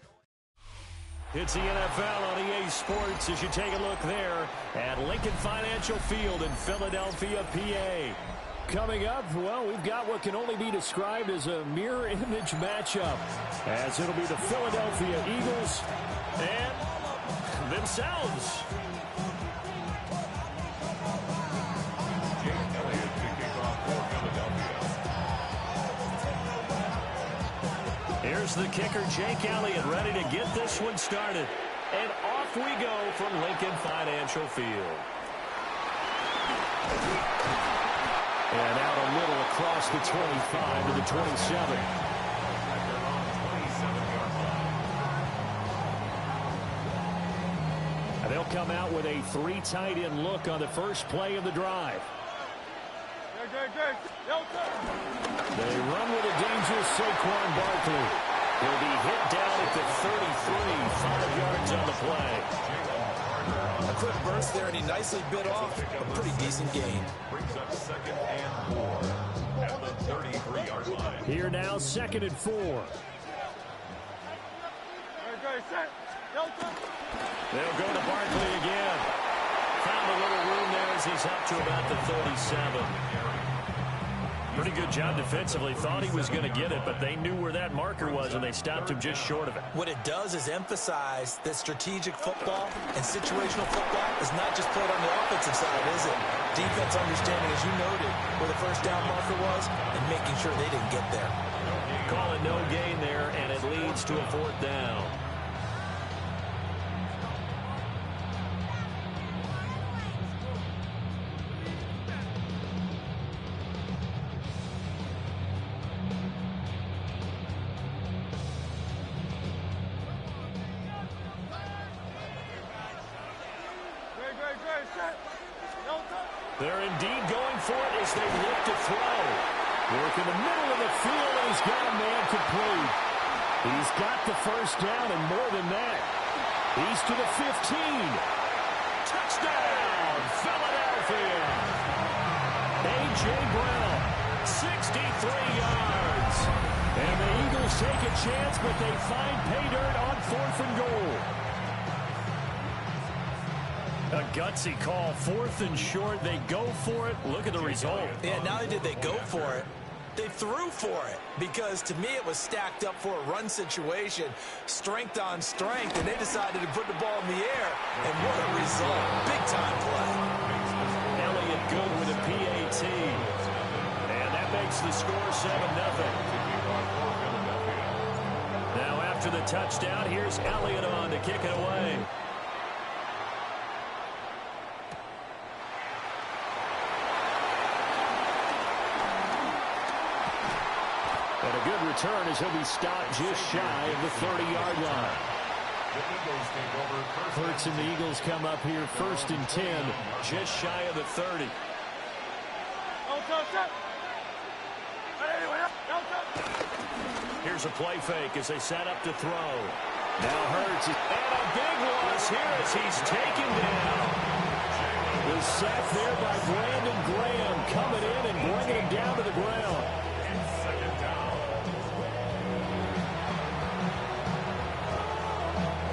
It's the NFL on EA Sports as you take a look there at Lincoln Financial Field in Philadelphia, PA. Coming up, well, we've got what can only be described as a mirror image matchup, as it'll be the Philadelphia Eagles and themselves. Jake Elliott to kick off for Philadelphia. Here's the kicker, Jake Elliott, ready to get this one started. And off we go from Lincoln Financial Field. And out a little across the 25 to the 27. And they'll come out with a 3 tight end look on the first play of the drive. They run with a dangerous Saquon Barkley. He'll be hit down at the 33, 5 yards on the play. A quick burst there, and he nicely bit off a pretty decent gain. Brings up 2nd and 4 at the 33-yard line. Here now, 2nd and 4. They'll go to Barkley again. Found a little room there as he's up to about the 37. Pretty good job defensively. Thought he was going to get it, but they knew where that marker was, and they stopped him just short of it. What it does is emphasize that strategic football and situational football is not just played on the offensive side, is it? Defense understanding, as you noted, where the first down marker was and making sure they didn't get there. Call it no gain there, and it leads to a 4th down. They're indeed going for it as they look to throw. Work in the middle of the field, and he's got a man complete. He's got the first down, and more than that, he's to the 15. Touchdown, Philadelphia. A.J. Brown, 63 yards. And the Eagles take a chance, but they find pay dirt on 4th and goal. A gutsy call, 4th and short. They go for it. Look at the result. Yeah, not only did they go for it, they threw for it. Because to me, it was stacked up for a run situation, strength on strength, and they decided to put the ball in the air. And what a result. Big time play. Elliott good with a PAT. And that makes the score 7-0. Now after the touchdown, here's Elliott on to kick it away. And a good return as he'll be stopped just shy of the 30-yard line. Hurts and the Eagles come up here 1st and 10, just shy of the 30. Here's a play fake as they set up to throw. Now Hurts, and a big loss here as he's taken down. The sack there by Brandon Graham coming in and bringing him down to the ground.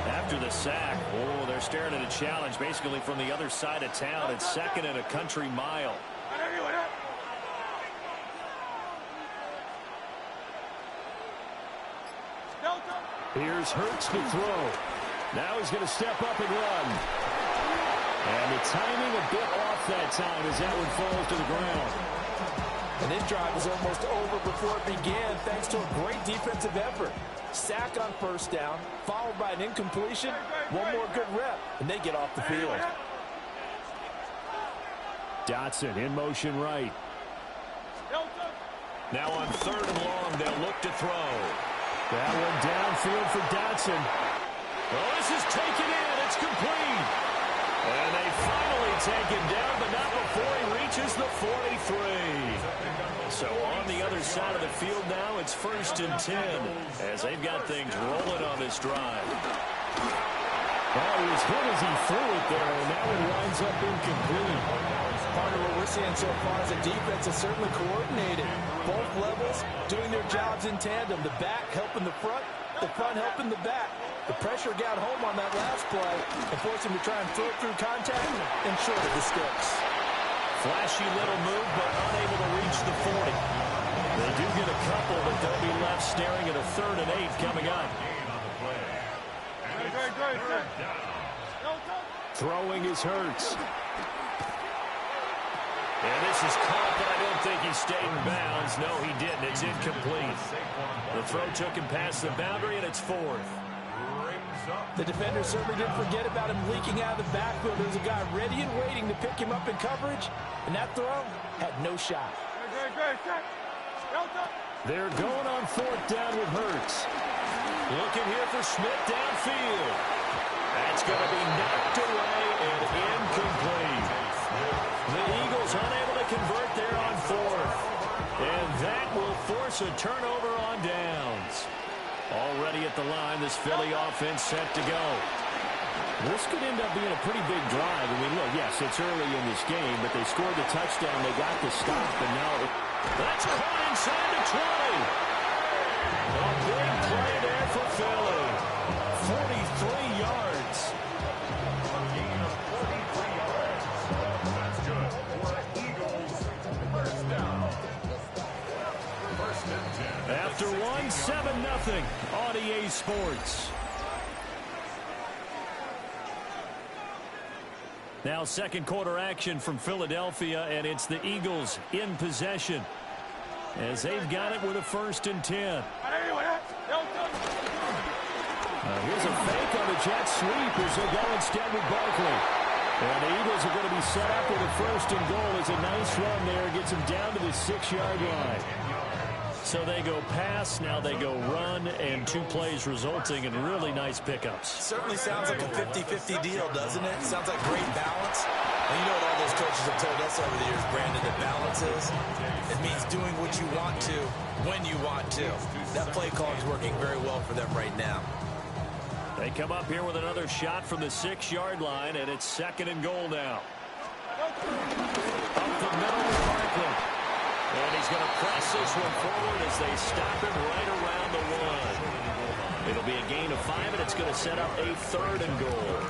After the sack, they're staring at a challenge basically from the other side of town. It's 2nd and a country mile. Here's Hurts to throw. Now he's going to step up and run. And the timing a bit off that time as that one falls to the ground. And this drive is almost over before it began thanks to a great defensive effort. Sack on 1st down, followed by an incompletion. One more good rep, and they get off the field. Dotson in motion right. Now on 3rd and long, they'll look to throw. That one downfield for Dotson. Oh, this is taken in. It's complete. And they finally take him down, but not before he reaches the 43. So on the other side of the field now, it's 1st and 10 as they've got things rolling on this drive. Oh, he was hit as he threw it there, and that one winds up incomplete. Part of what we're seeing so far is the defense is certainly coordinated. Both levels doing their jobs in tandem. The back helping the front helping the back. The pressure got home on that last play and forced him to try and throw it through contact and short of the sticks. Flashy little move, but unable to reach the 40. They do get a couple, but they'll be left staring at a 3rd and 8 coming up. Throwing is Hurts. And this is caught, but I don't think he stayed in bounds. No, he didn't. It's incomplete. The throw took him past the boundary, and it's 4th. The defender certainly didn't forget about him leaking out of the backfield. There's a guy ready and waiting to pick him up in coverage, and that throw had no shot. They're going on 4th down with Hurts. Looking here for Smith downfield. That's going to be knocked away and incomplete. The Eagles unable to convert there on 4th. And that will force a turnover on downs. Already at the line, this Philly offense set to go. This could end up being a pretty big drive. I mean, look, yes, it's early in this game, but they scored the touchdown. They got the stop, and now that's caught inside the 20. A big play there for Philly. 43 yards. After 7-0 on EA Sports. Now 2nd quarter action from Philadelphia, and it's the Eagles in possession as they've got it with a 1st and 10. Here's a fake on the jet sweep as they go instead with Barkley. And the Eagles are going to be set up with a 1st and goal. It's a nice run there. Gets them down to the 6-yard line. So they go pass, now they go run, and 2 plays resulting in really nice pickups. Certainly sounds like a 50-50 deal, doesn't it? Sounds like great balance. And you know what all those coaches have told us over the years, Brandon, that balance is? It means doing what you want to, when you want to. That play call is working very well for them right now. They come up here with another shot from the 6-yard line, and it's 2nd and goal now. Up the middle with Barkley. And he's going to press this one forward as they stop him right around the 1. It'll be a gain of 5, and it's going to set up a 3rd and goal.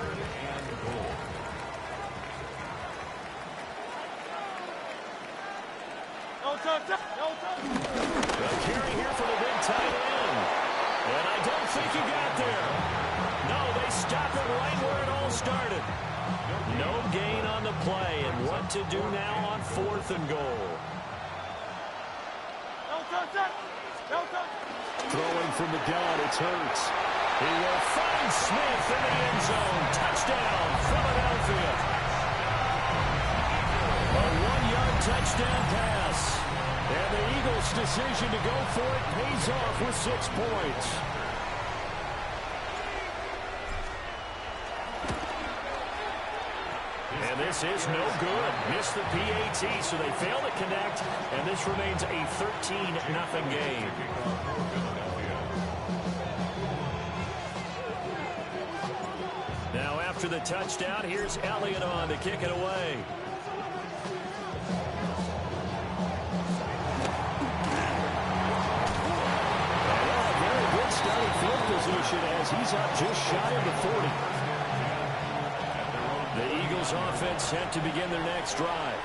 A carry here for the big tight end. And I don't think he got there. No, they stop it right where it all started. No gain on the play, and what to do now on 4th and goal. Throwing from the gun, it's Hurts. He will find Smith in the end zone. Touchdown, Philadelphia. A 1-yard touchdown pass. And the Eagles' decision to go for it pays off with 6 points. And this is no good. Missed the PAT, so they fail to connect, and this remains a 13-0 game. Now after the touchdown, here's Elliott on to kick it away. And a very good starting field position as he's up just shy of the 40. The Eagles offense set to begin their next drive.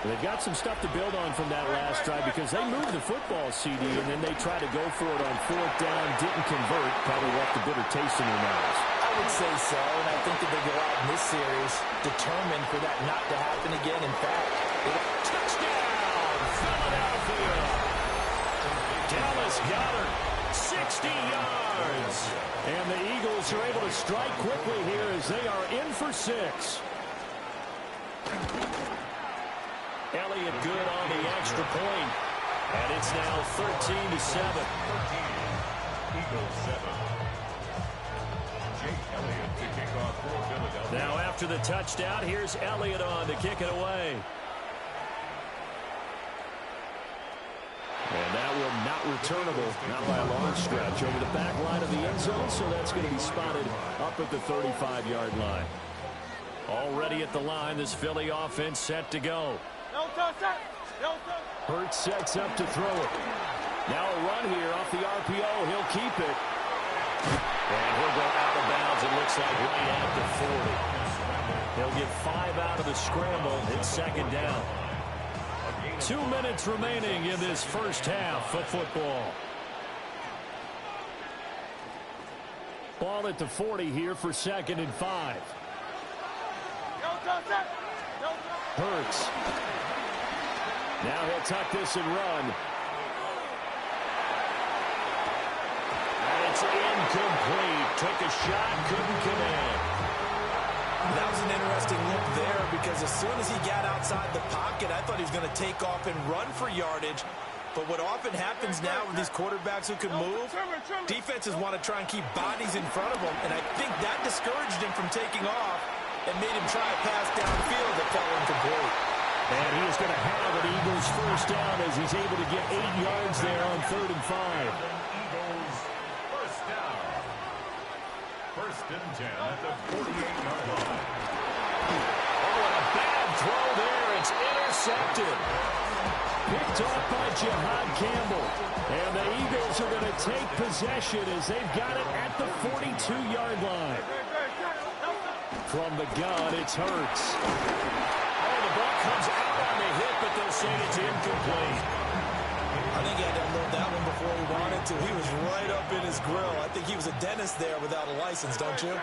They've got some stuff to build on from that last drive because they moved the football, CD, and then they tried to go for it on 4th down, didn't convert, probably left a bitter taste in their mouths. I would say so, and I think that they go out in this series determined for that not to happen again. In fact, touchdown, Philadelphia! Dallas Goedert, 60 yards. And the Eagles are able to strike quickly here as they are in for 6. Elliott good on the extra point. And it's now 13-7. Eagles 7. Jake Elliott to kick off for Philadelphia. Now after the touchdown, here's Elliott on to kick it away. And that will not returnable, not by a long stretch, over the back line of the end zone, so that's going to be spotted up at the 35-yard line. Already at the line, this Philly offense set to go. Hurts sets up to throw it. Now a run here off the RPO. He'll keep it. And he'll go out of bounds, it looks like, right at the 40. He'll get 5 out of the scramble. It's 2nd down. 2 minutes remaining in this first half of football. Ball at the 40 here for 2nd and 5. Hurts. Now he'll tuck this and run. And it's incomplete. Took a shot, couldn't connect. That was an interesting look there because as soon as he got outside the pocket, I thought he was going to take off and run for yardage. But what often happens now with these quarterbacks who can move, defenses want to try and keep bodies in front of them, and I think that discouraged him from taking off and made him try a pass downfield that fell incomplete. And he is going to have an Eagles first down as he's able to get 8 yards there on 3rd and 5. Eagles first down. 1st and 10 at the 48-yard line. Oh, and a bad throw there. It's intercepted. Picked off by Jihad Campbell. And the Eagles are going to take possession as they've got it at the 42-yard line. From the gun, it's Hurts. Oh, the ball comes out on the hit, but they'll say it's incomplete. I think he had to unload that one before he wanted to. He was right up in his grill. I think he was a dentist there without a license, don't you?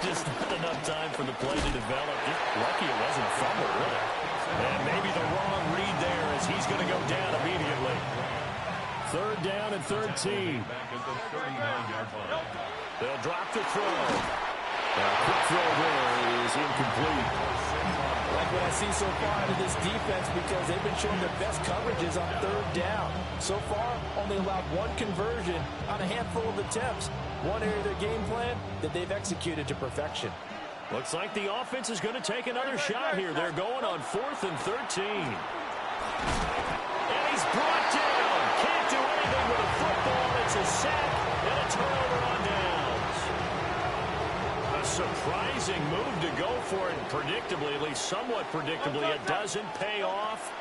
Just not enough time for the play to develop. Just lucky it wasn't a fumble, really. And maybe the wrong read there as he's going to go down immediately. 3rd down and 13. Back at the 39-yard line. They'll drop the throw. Quick throw there is incomplete. Like what I see so far out of this defense because they've been showing their best coverages on 3rd down. So far, only allowed 1 conversion on a handful of attempts. One area of their game plan that they've executed to perfection. Looks like the offense is going to take another shot here. They're going on 4th and 13. And he's brought down. Can't do anything with a football. It's a sack and a turnover on downs. A surprising move to go for it. Predictably, at least somewhat predictably, it doesn't pay off.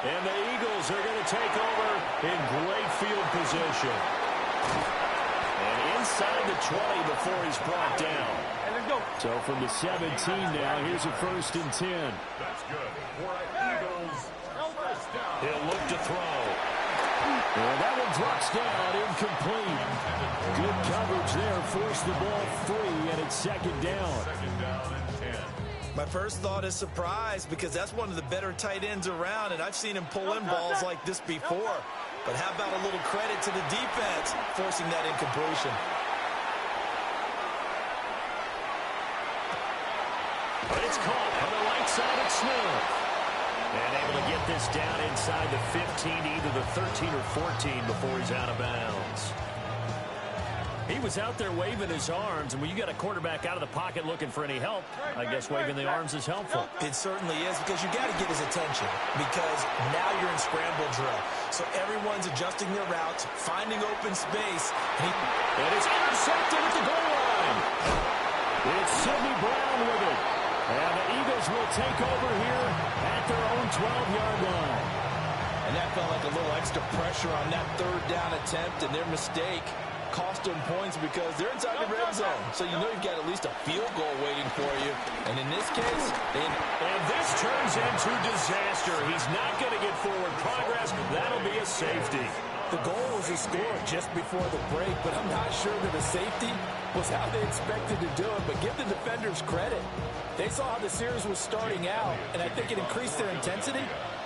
And the Eagles are going to take over in great field position. And inside the 20 before he's brought down. So from the 17 now, here's a 1st and 10. That's good. For Eagles, first down. He'll look to throw. And that one drops down, incomplete. Good coverage there, forced the ball free, and it's second down. Second down and 10. My first thought is surprise, because that's one of the better tight ends around, and I've seen him pull in balls like this before. But how about a little credit to the defense forcing that incompletion? But it's caught on the right side of Smith. And able to get this down inside the 15, either the 13 or 14 before he's out of bounds. He was out there waving his arms, and when you got a quarterback out of the pocket looking for any help, I guess waving the arms is helpful. It certainly is, because you got to get his attention, because now you're in scramble drill. So everyone's adjusting their routes, finding open space. And it's intercepted at the goal line. It's Sidney Brown with it. And the Eagles will take over here at their own 12-yard line. And that felt like a little extra pressure on that third down attempt, and their mistake cost them points because they're inside the red zone. So you know you've got at least a field goal waiting for you. And in this case, and this turns into disaster. He's not going to get forward progress. That'll be a safety. The goal was to score just before the break, but I'm not sure that the safety was how they expected to do it. But give the defenders credit. They saw how the series was starting out, and I think it increased their intensity.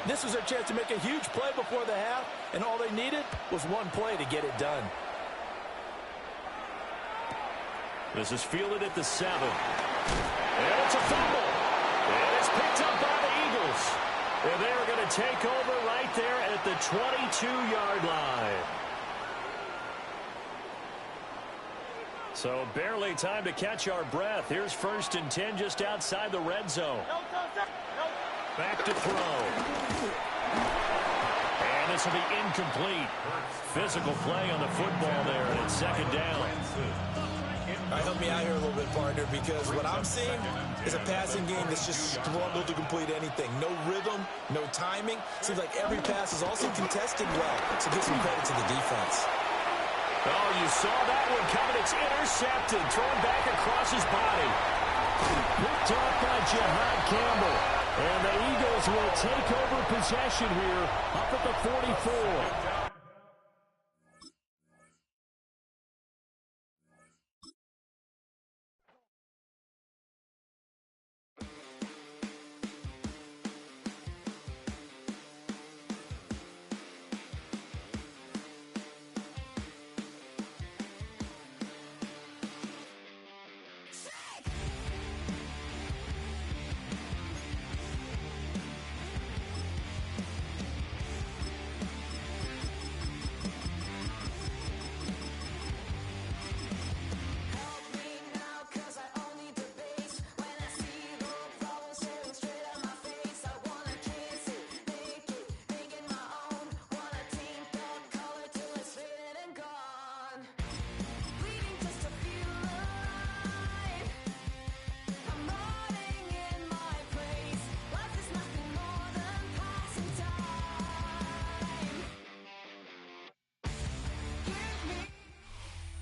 This was their chance to make a huge play before the half, and all they needed was one play to get it done. This is fielded at the 7. And it's a fumble. And it's picked up by the Eagles. And they're going to take over right there at the 22-yard line. So barely time to catch our breath. Here's 1st and 10 just outside the red zone. Back to throw. And this will be incomplete. Physical play on the football there, and it's second down. All right, help me out here a little bit, partner, because what I'm seeing is a passing game that's just struggled to complete anything. No rhythm, no timing. Seems like every pass is also contested well, so give some credit to the defense. Oh, you saw that one coming. It's intercepted, thrown back across his body. Picked up by Jihad Campbell. And the Eagles will take over possession here up at the 44.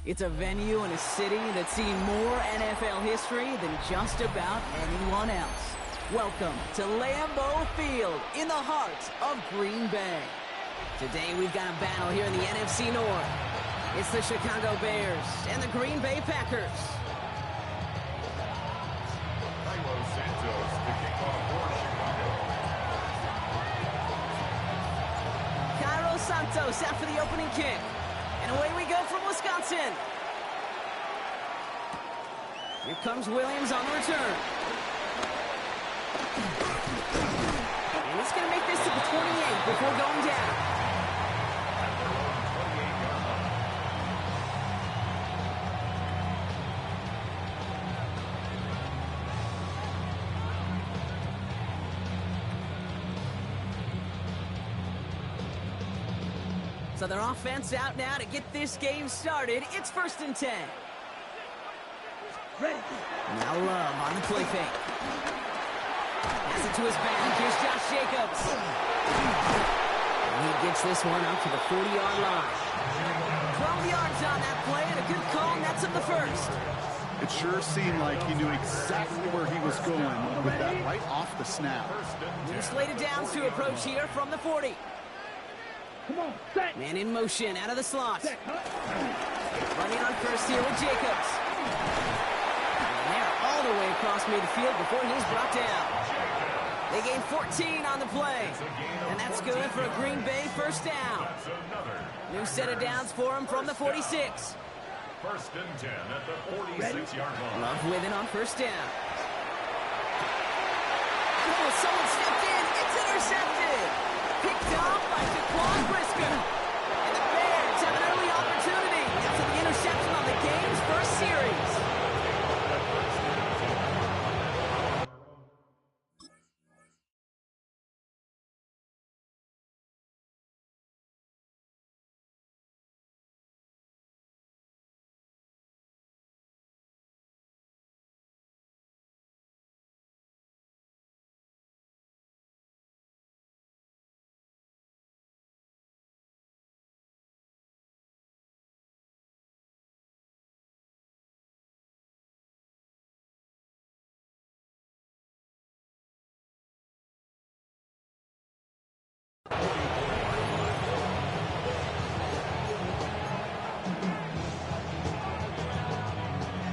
It's a venue and a city that's seen more NFL history than just about anyone else. Welcome to Lambeau Field in the heart of Green Bay. Today we've got a battle here in the NFC North. It's the Chicago Bears and the Green Bay Packers. Cairo Santos out for the opening kick. And away we go from Wisconsin. Here comes Williams on the return. And he's going to make this to the 28 before going down. So their offense out now to get this game started. It's 1st and 10. Ready. Now Love on the play fake. Pass it to his back. Here's Josh Jacobs. And he gets this one up to the 40-yard line. 12 yards on that play and a good call, and that's up the first. It sure seemed like he knew exactly where he was going with that right off the snap. New slated downs to approach here from the 40. Man in motion, out of the slot. Running on first here with Jacobs. And they're all the way across midfield before he's brought down. They gain 14 on the play. And that's good for a Green Bay first down. New set of downs for him from the 46. First and 10 at the 46-yard line. Love with it on first down. Oh, someone stepped in. It's intercepted. Picked off by Jaquan Brisker. And the Bears have an early opportunity after the interception on the game's first series.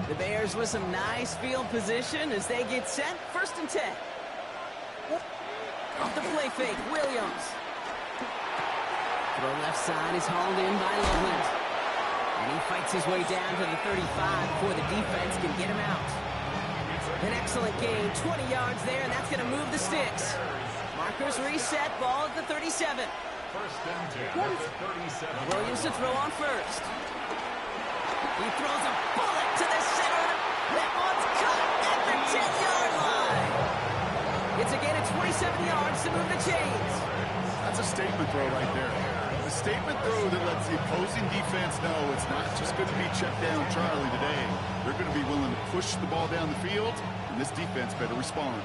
The Bears with some nice field position as they get set. First and 10. Off the play fake, Williams. Throw left side is hauled in by Loveland. And he fights his way down to the 35 before the defense can get him out. An excellent gain, 20 yards there, and that's going to move the sticks. Markers reset, ball at the 37. First and 10 at the 37. Williams to throw on first. He throws a bullet to the center. That one's caught at the 10-yard line. It's a gain of 27 yards to move the chains. That's a statement throw right there. A statement throw that lets the opposing defense know it's not just going to be check down Charlie today. They're going to be willing to push the ball down the field, and this defense better respond.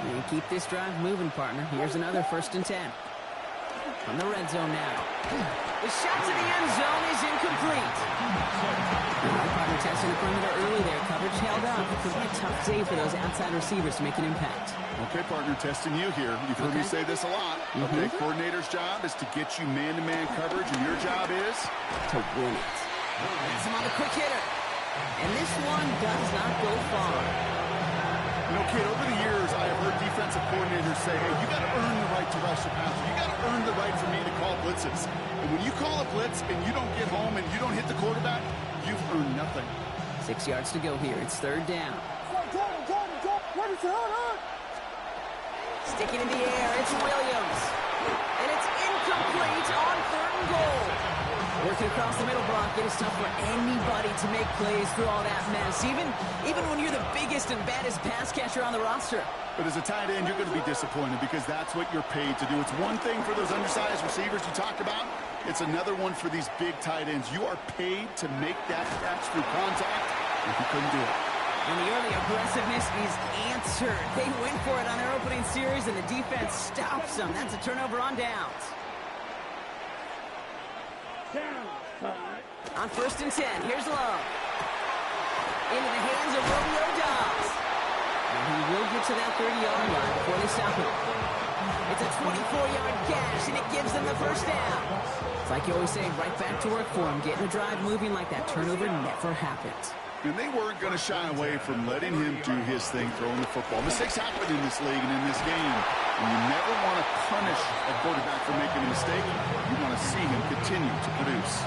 And keep this drive moving, partner. Here's another first and 10. From the red zone now. The shot to the end zone is incomplete. Partner testing the perimeter early there. Coverage held up. It could be a tough day for those outside receivers to make an impact. Okay, partner, testing you here. You've heard me say this a lot. Okay, coordinator's job is to get you man-to-man coverage, and your job is to win it. That's him on the quick hitter. And this one does not go far. You know, kid, over the years, I have heard defensive coordinators say, hey, you got to earn the right to rush the passer. You got to earn the right for me to call blitzes. And when you call a blitz and you don't get home and you don't hit the quarterback, you've earned nothing. 6 yards to go here. It's third down. Sticking in the air, it's Williams. And it's incomplete on third and goal. Working across the middle block, it is tough for anybody to make plays through all that mess, even when you're the biggest and baddest pass catcher on the roster. But as a tight end, you're going to be disappointed because that's what you're paid to do. It's one thing for those undersized receivers you talked about. It's another one for these big tight ends. You are paid to make that catch through contact, and you couldn't do it. And the early aggressiveness is answered. They went for it on their opening series, and the defense stops them. That's a turnover on downs. On first and 10, here's Love. Into the hands of Romeo Dobbs. And he will get to that 30-yard line before they stop him. It's a 24-yard gash, and it gives them the first down. It's like you always say, right back to work for him. Getting the drive moving like that turnover never happens. And they weren't going to shy away from letting him do his thing, throwing the football. Mistakes happen in this league and in this game. And you never want to punish a quarterback for making a mistake. You want to see him continue to produce.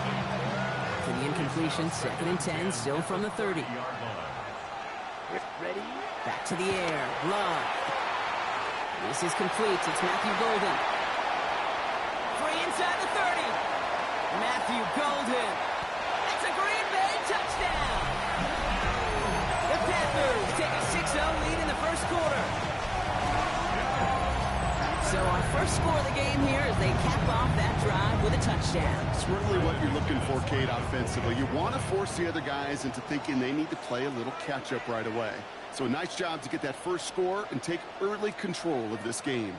For the incompletion, second and 10, still from the 30. Ready? Back to the air. Love. This is complete. It's Matthew Golden. Free inside the 30. Matthew Golden. It's a Green Bay touchdown. The Panthers take a 6-0 lead in the first quarter. So our first score of the game here as they cap off that drive with a touchdown. It's really what you're looking for, Kate, offensively. You want to force the other guys into thinking they need to play a little catch-up right away. So a nice job to get that first score and take early control of this game.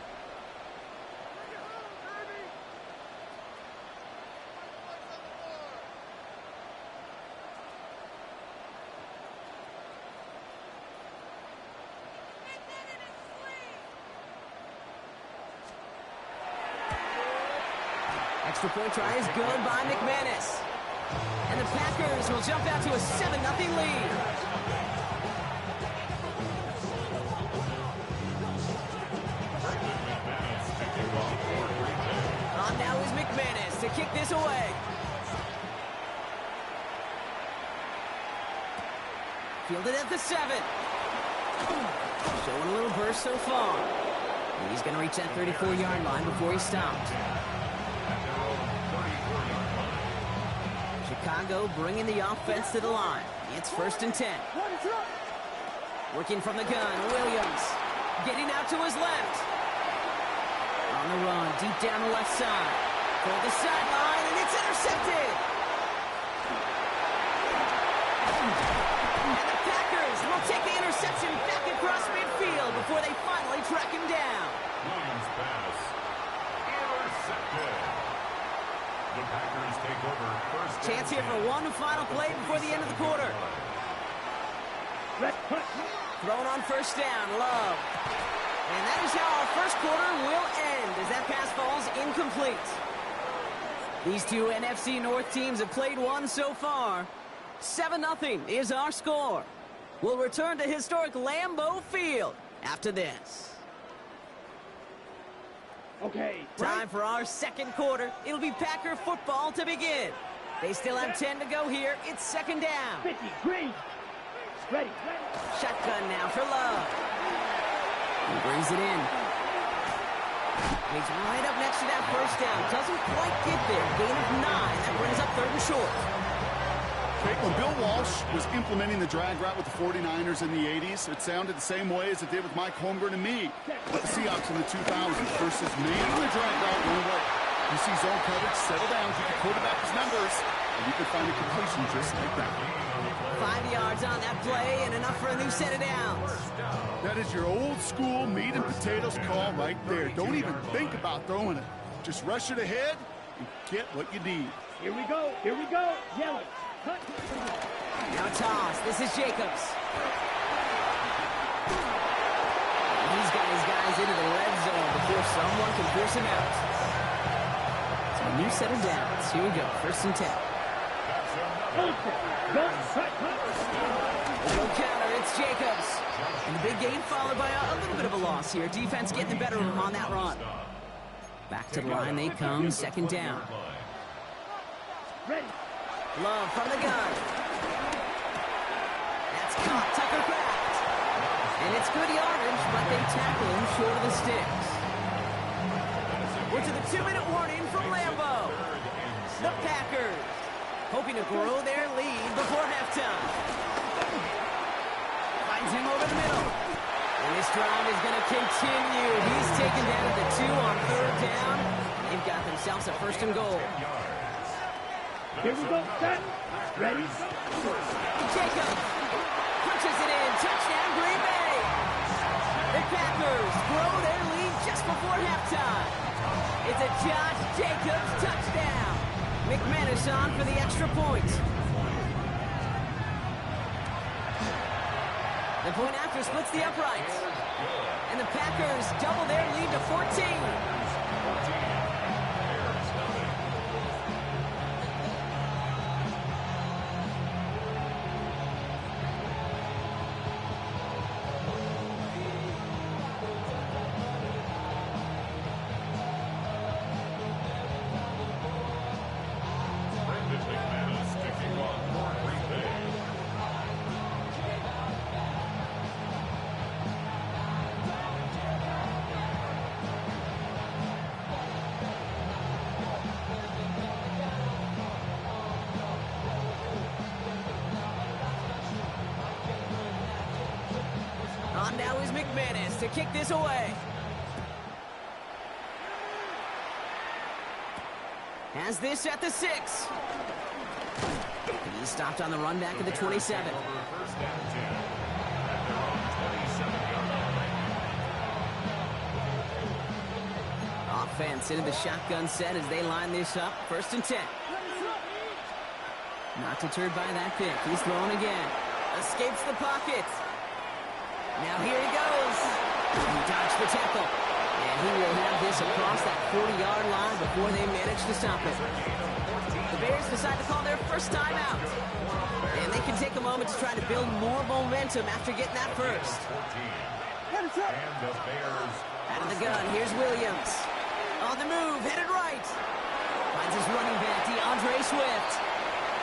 Extra point try is good by McManus. And the Packers will jump out to a 7-0 lead. On now is McManus to kick this away. Fielded at the 7. Showing a little burst so far. He's going to reach that 34-yard line before he stops. Chicago bringing the offense to the line. It's 1st and 10. Working from the gun, Williams. Getting out to his left. On the run, deep down the left side. Toward the sideline, and it's intercepted. And the Packers will take the interception back across midfield before they finally track him down. Williams pass. Intercepted. The Packers take over first. Chance here for one final play before the end of the quarter. Thrown on 1st down, Love. And that is how our first quarter will end as that pass falls incomplete. These two NFC North teams have played one so far. 7-0 is our score. We'll return to historic Lambeau Field after this. Okay. Time for our second quarter. It'll be Packer football to begin. They still have 10 to go here. It's 2nd down. 50, green. Ready. Shotgun now for Love. He brings it in. He's right up next to that 1st down. Doesn't quite get there. Gain of 9. That brings up 3rd and short. When Bill Walsh was implementing the drag route with the 49ers in the 80s, it sounded the same way as it did with Mike Holmgren and me with the Seahawks in the 2000s versus manually drag route one way. You see zone coverage, settle down, get the quarterback his numbers, and you can find a completion just like that. 5 yards on that play and enough for a new set of downs. That is your old school meat and potatoes call right there. Don't even think about throwing it. Just rush it ahead and get what you need. Here we go. Yellow. Cut. Now a toss. This is Jacobs. He's got his guys into the red zone before someone can force him out. So a new set of downs. Here we go. 1st and 10. Go counter. It's Jacobs. And the big gain followed by a little bit of a loss here. Defense getting the better of him on that run. Back to the line they come. 2nd down. Ready. Love from the gun. That's caught. Tucker Craft. And it's good yardage, but they tackle him short of the sticks. We're to the 2-minute warning from Lambeau. The Packers hoping to grow their lead before halftime. Finds him over the middle. And this drive is going to continue. He's taken down at the 2 on 3rd down. They've got themselves a 1st and goal. Here we go. Set. Ready. Jacobs punches it in. Touchdown, Green Bay. The Packers grow their lead just before halftime. It's a Josh Jacobs touchdown. McManus on for the extra point. The point after splits the uprights. And the Packers double their lead to 14. On now is McManus to kick this away. Has this at the 6. He's stopped on the run back at the 27. Offense into the shotgun set as they line this up. 1st and 10. Not deterred by that pick. He's throwing again. Escapes the pocket. Now here he goes. He dodged the tackle. And he will have this across that 40-yard line before they manage to stop it. The Bears decide to call their first timeout. And they can take a moment to try to build more momentum after getting that first. Out of the gun, here's Williams. On the move, headed right. Finds his running back, DeAndre Swift.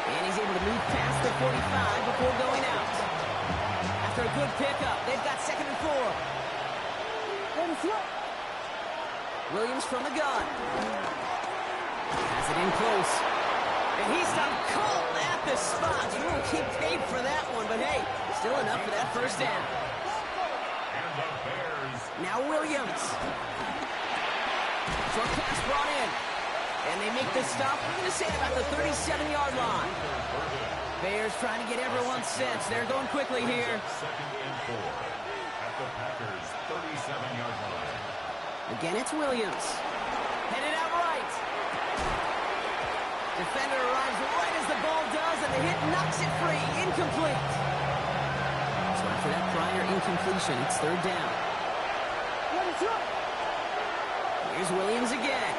And he's able to move past the 45 before going out. After a good pickup, they've got 2nd and 4. Williams from the gun. Has it in close. And he's done cold at the spot. You won't keep paid for that one, but hey, still enough for that first down. Now Williams. Short pass brought in. And they make the stop, I'm going to say about the 37-yard line. Bears trying to get everyone's sense. They're going quickly here. 2nd and 4 at the Packers' 37-yard line. Again, it's Williams. Headed out right. Defender arrives right as the ball does, and the hit knocks it free. Incomplete. So after that prior incompletion, it's 3rd down. Here's Williams again.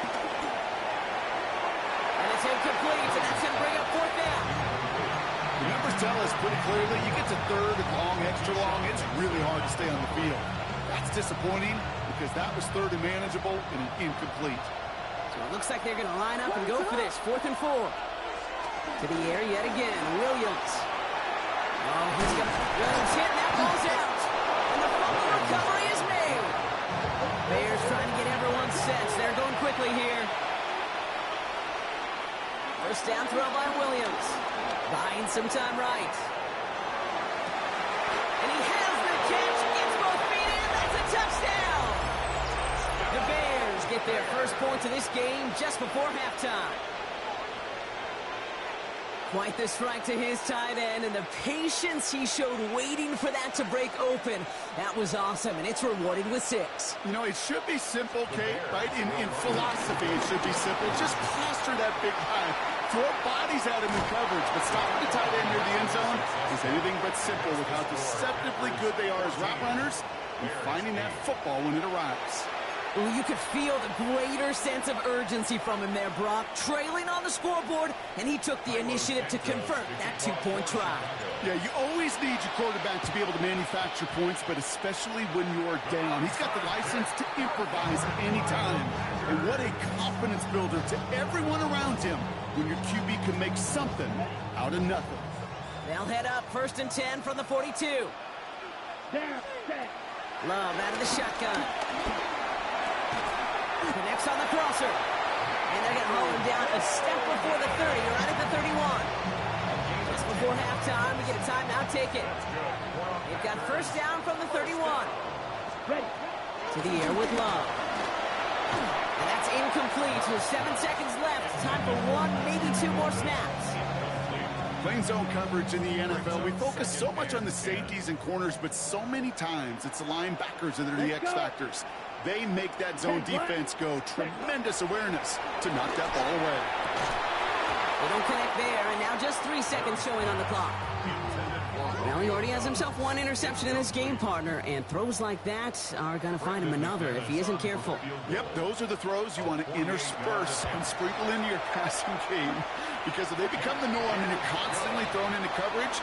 And it's incomplete, and that's going to bring up 4th down. The numbers tell us pretty clearly, you get to 3rd and long, extra long, it's really hard to stay on the field. That's disappointing because that was 3rd and manageable and an incomplete. So it looks like they're going to line up and go for this. 4th and 4. To the air yet again. Williams. Oh, he's got Williams hit, and that ball's out. And the fumble recovery is made. Bears trying to get everyone's sense. They're going quickly here. First down throw by Williams. Buying some time right. And he has the catch. Gets both feet in. That's a touchdown. The Bears get their first points of this game just before halftime. Quite the strike to his tight end, and the patience he showed waiting for that to break open. That was awesome, and it's rewarded with 6. You know, it should be simple, Kate, right? In philosophy, it should be simple. Just plaster that big guy. Throw bodies at him in coverage, but stopping the tight end near the end zone is anything but simple with how deceptively good they are as route runners and finding that football when it arrives. Well, you could feel the greater sense of urgency from him there, Brock. Trailing on the scoreboard, and he took the initiative to convert that 2-point try. Yeah, you always need your quarterback to be able to manufacture points, but especially when you're down. He's got the license to improvise anytime. And what a confidence builder to everyone around him when your QB can make something out of nothing. They'll head up 1st and 10 from the 42. Love out of the shotgun. Connects on the crosser. And they're going to haul him down a step before the 30, right at the 31. Just before halftime, we get a timeout taken. They've got first down from the 31. Ready. To the air with Love. And that's incomplete with 7 seconds left. Time for 1, maybe 2 more snaps. Playing zone coverage in the NFL, we focus so much on the safeties and corners, but so many times it's the linebackers that are the X factors. They make that zone defense go. Tremendous awareness to knock that ball away. They don't connect there, and now just 3 seconds showing on the clock. Well, he already has himself 1 interception in his game, partner, and throws like that are going to find him another if he isn't careful. Yep, those are the throws you want to intersperse and sprinkle into your passing game, because if they become the norm and you're constantly thrown into coverage,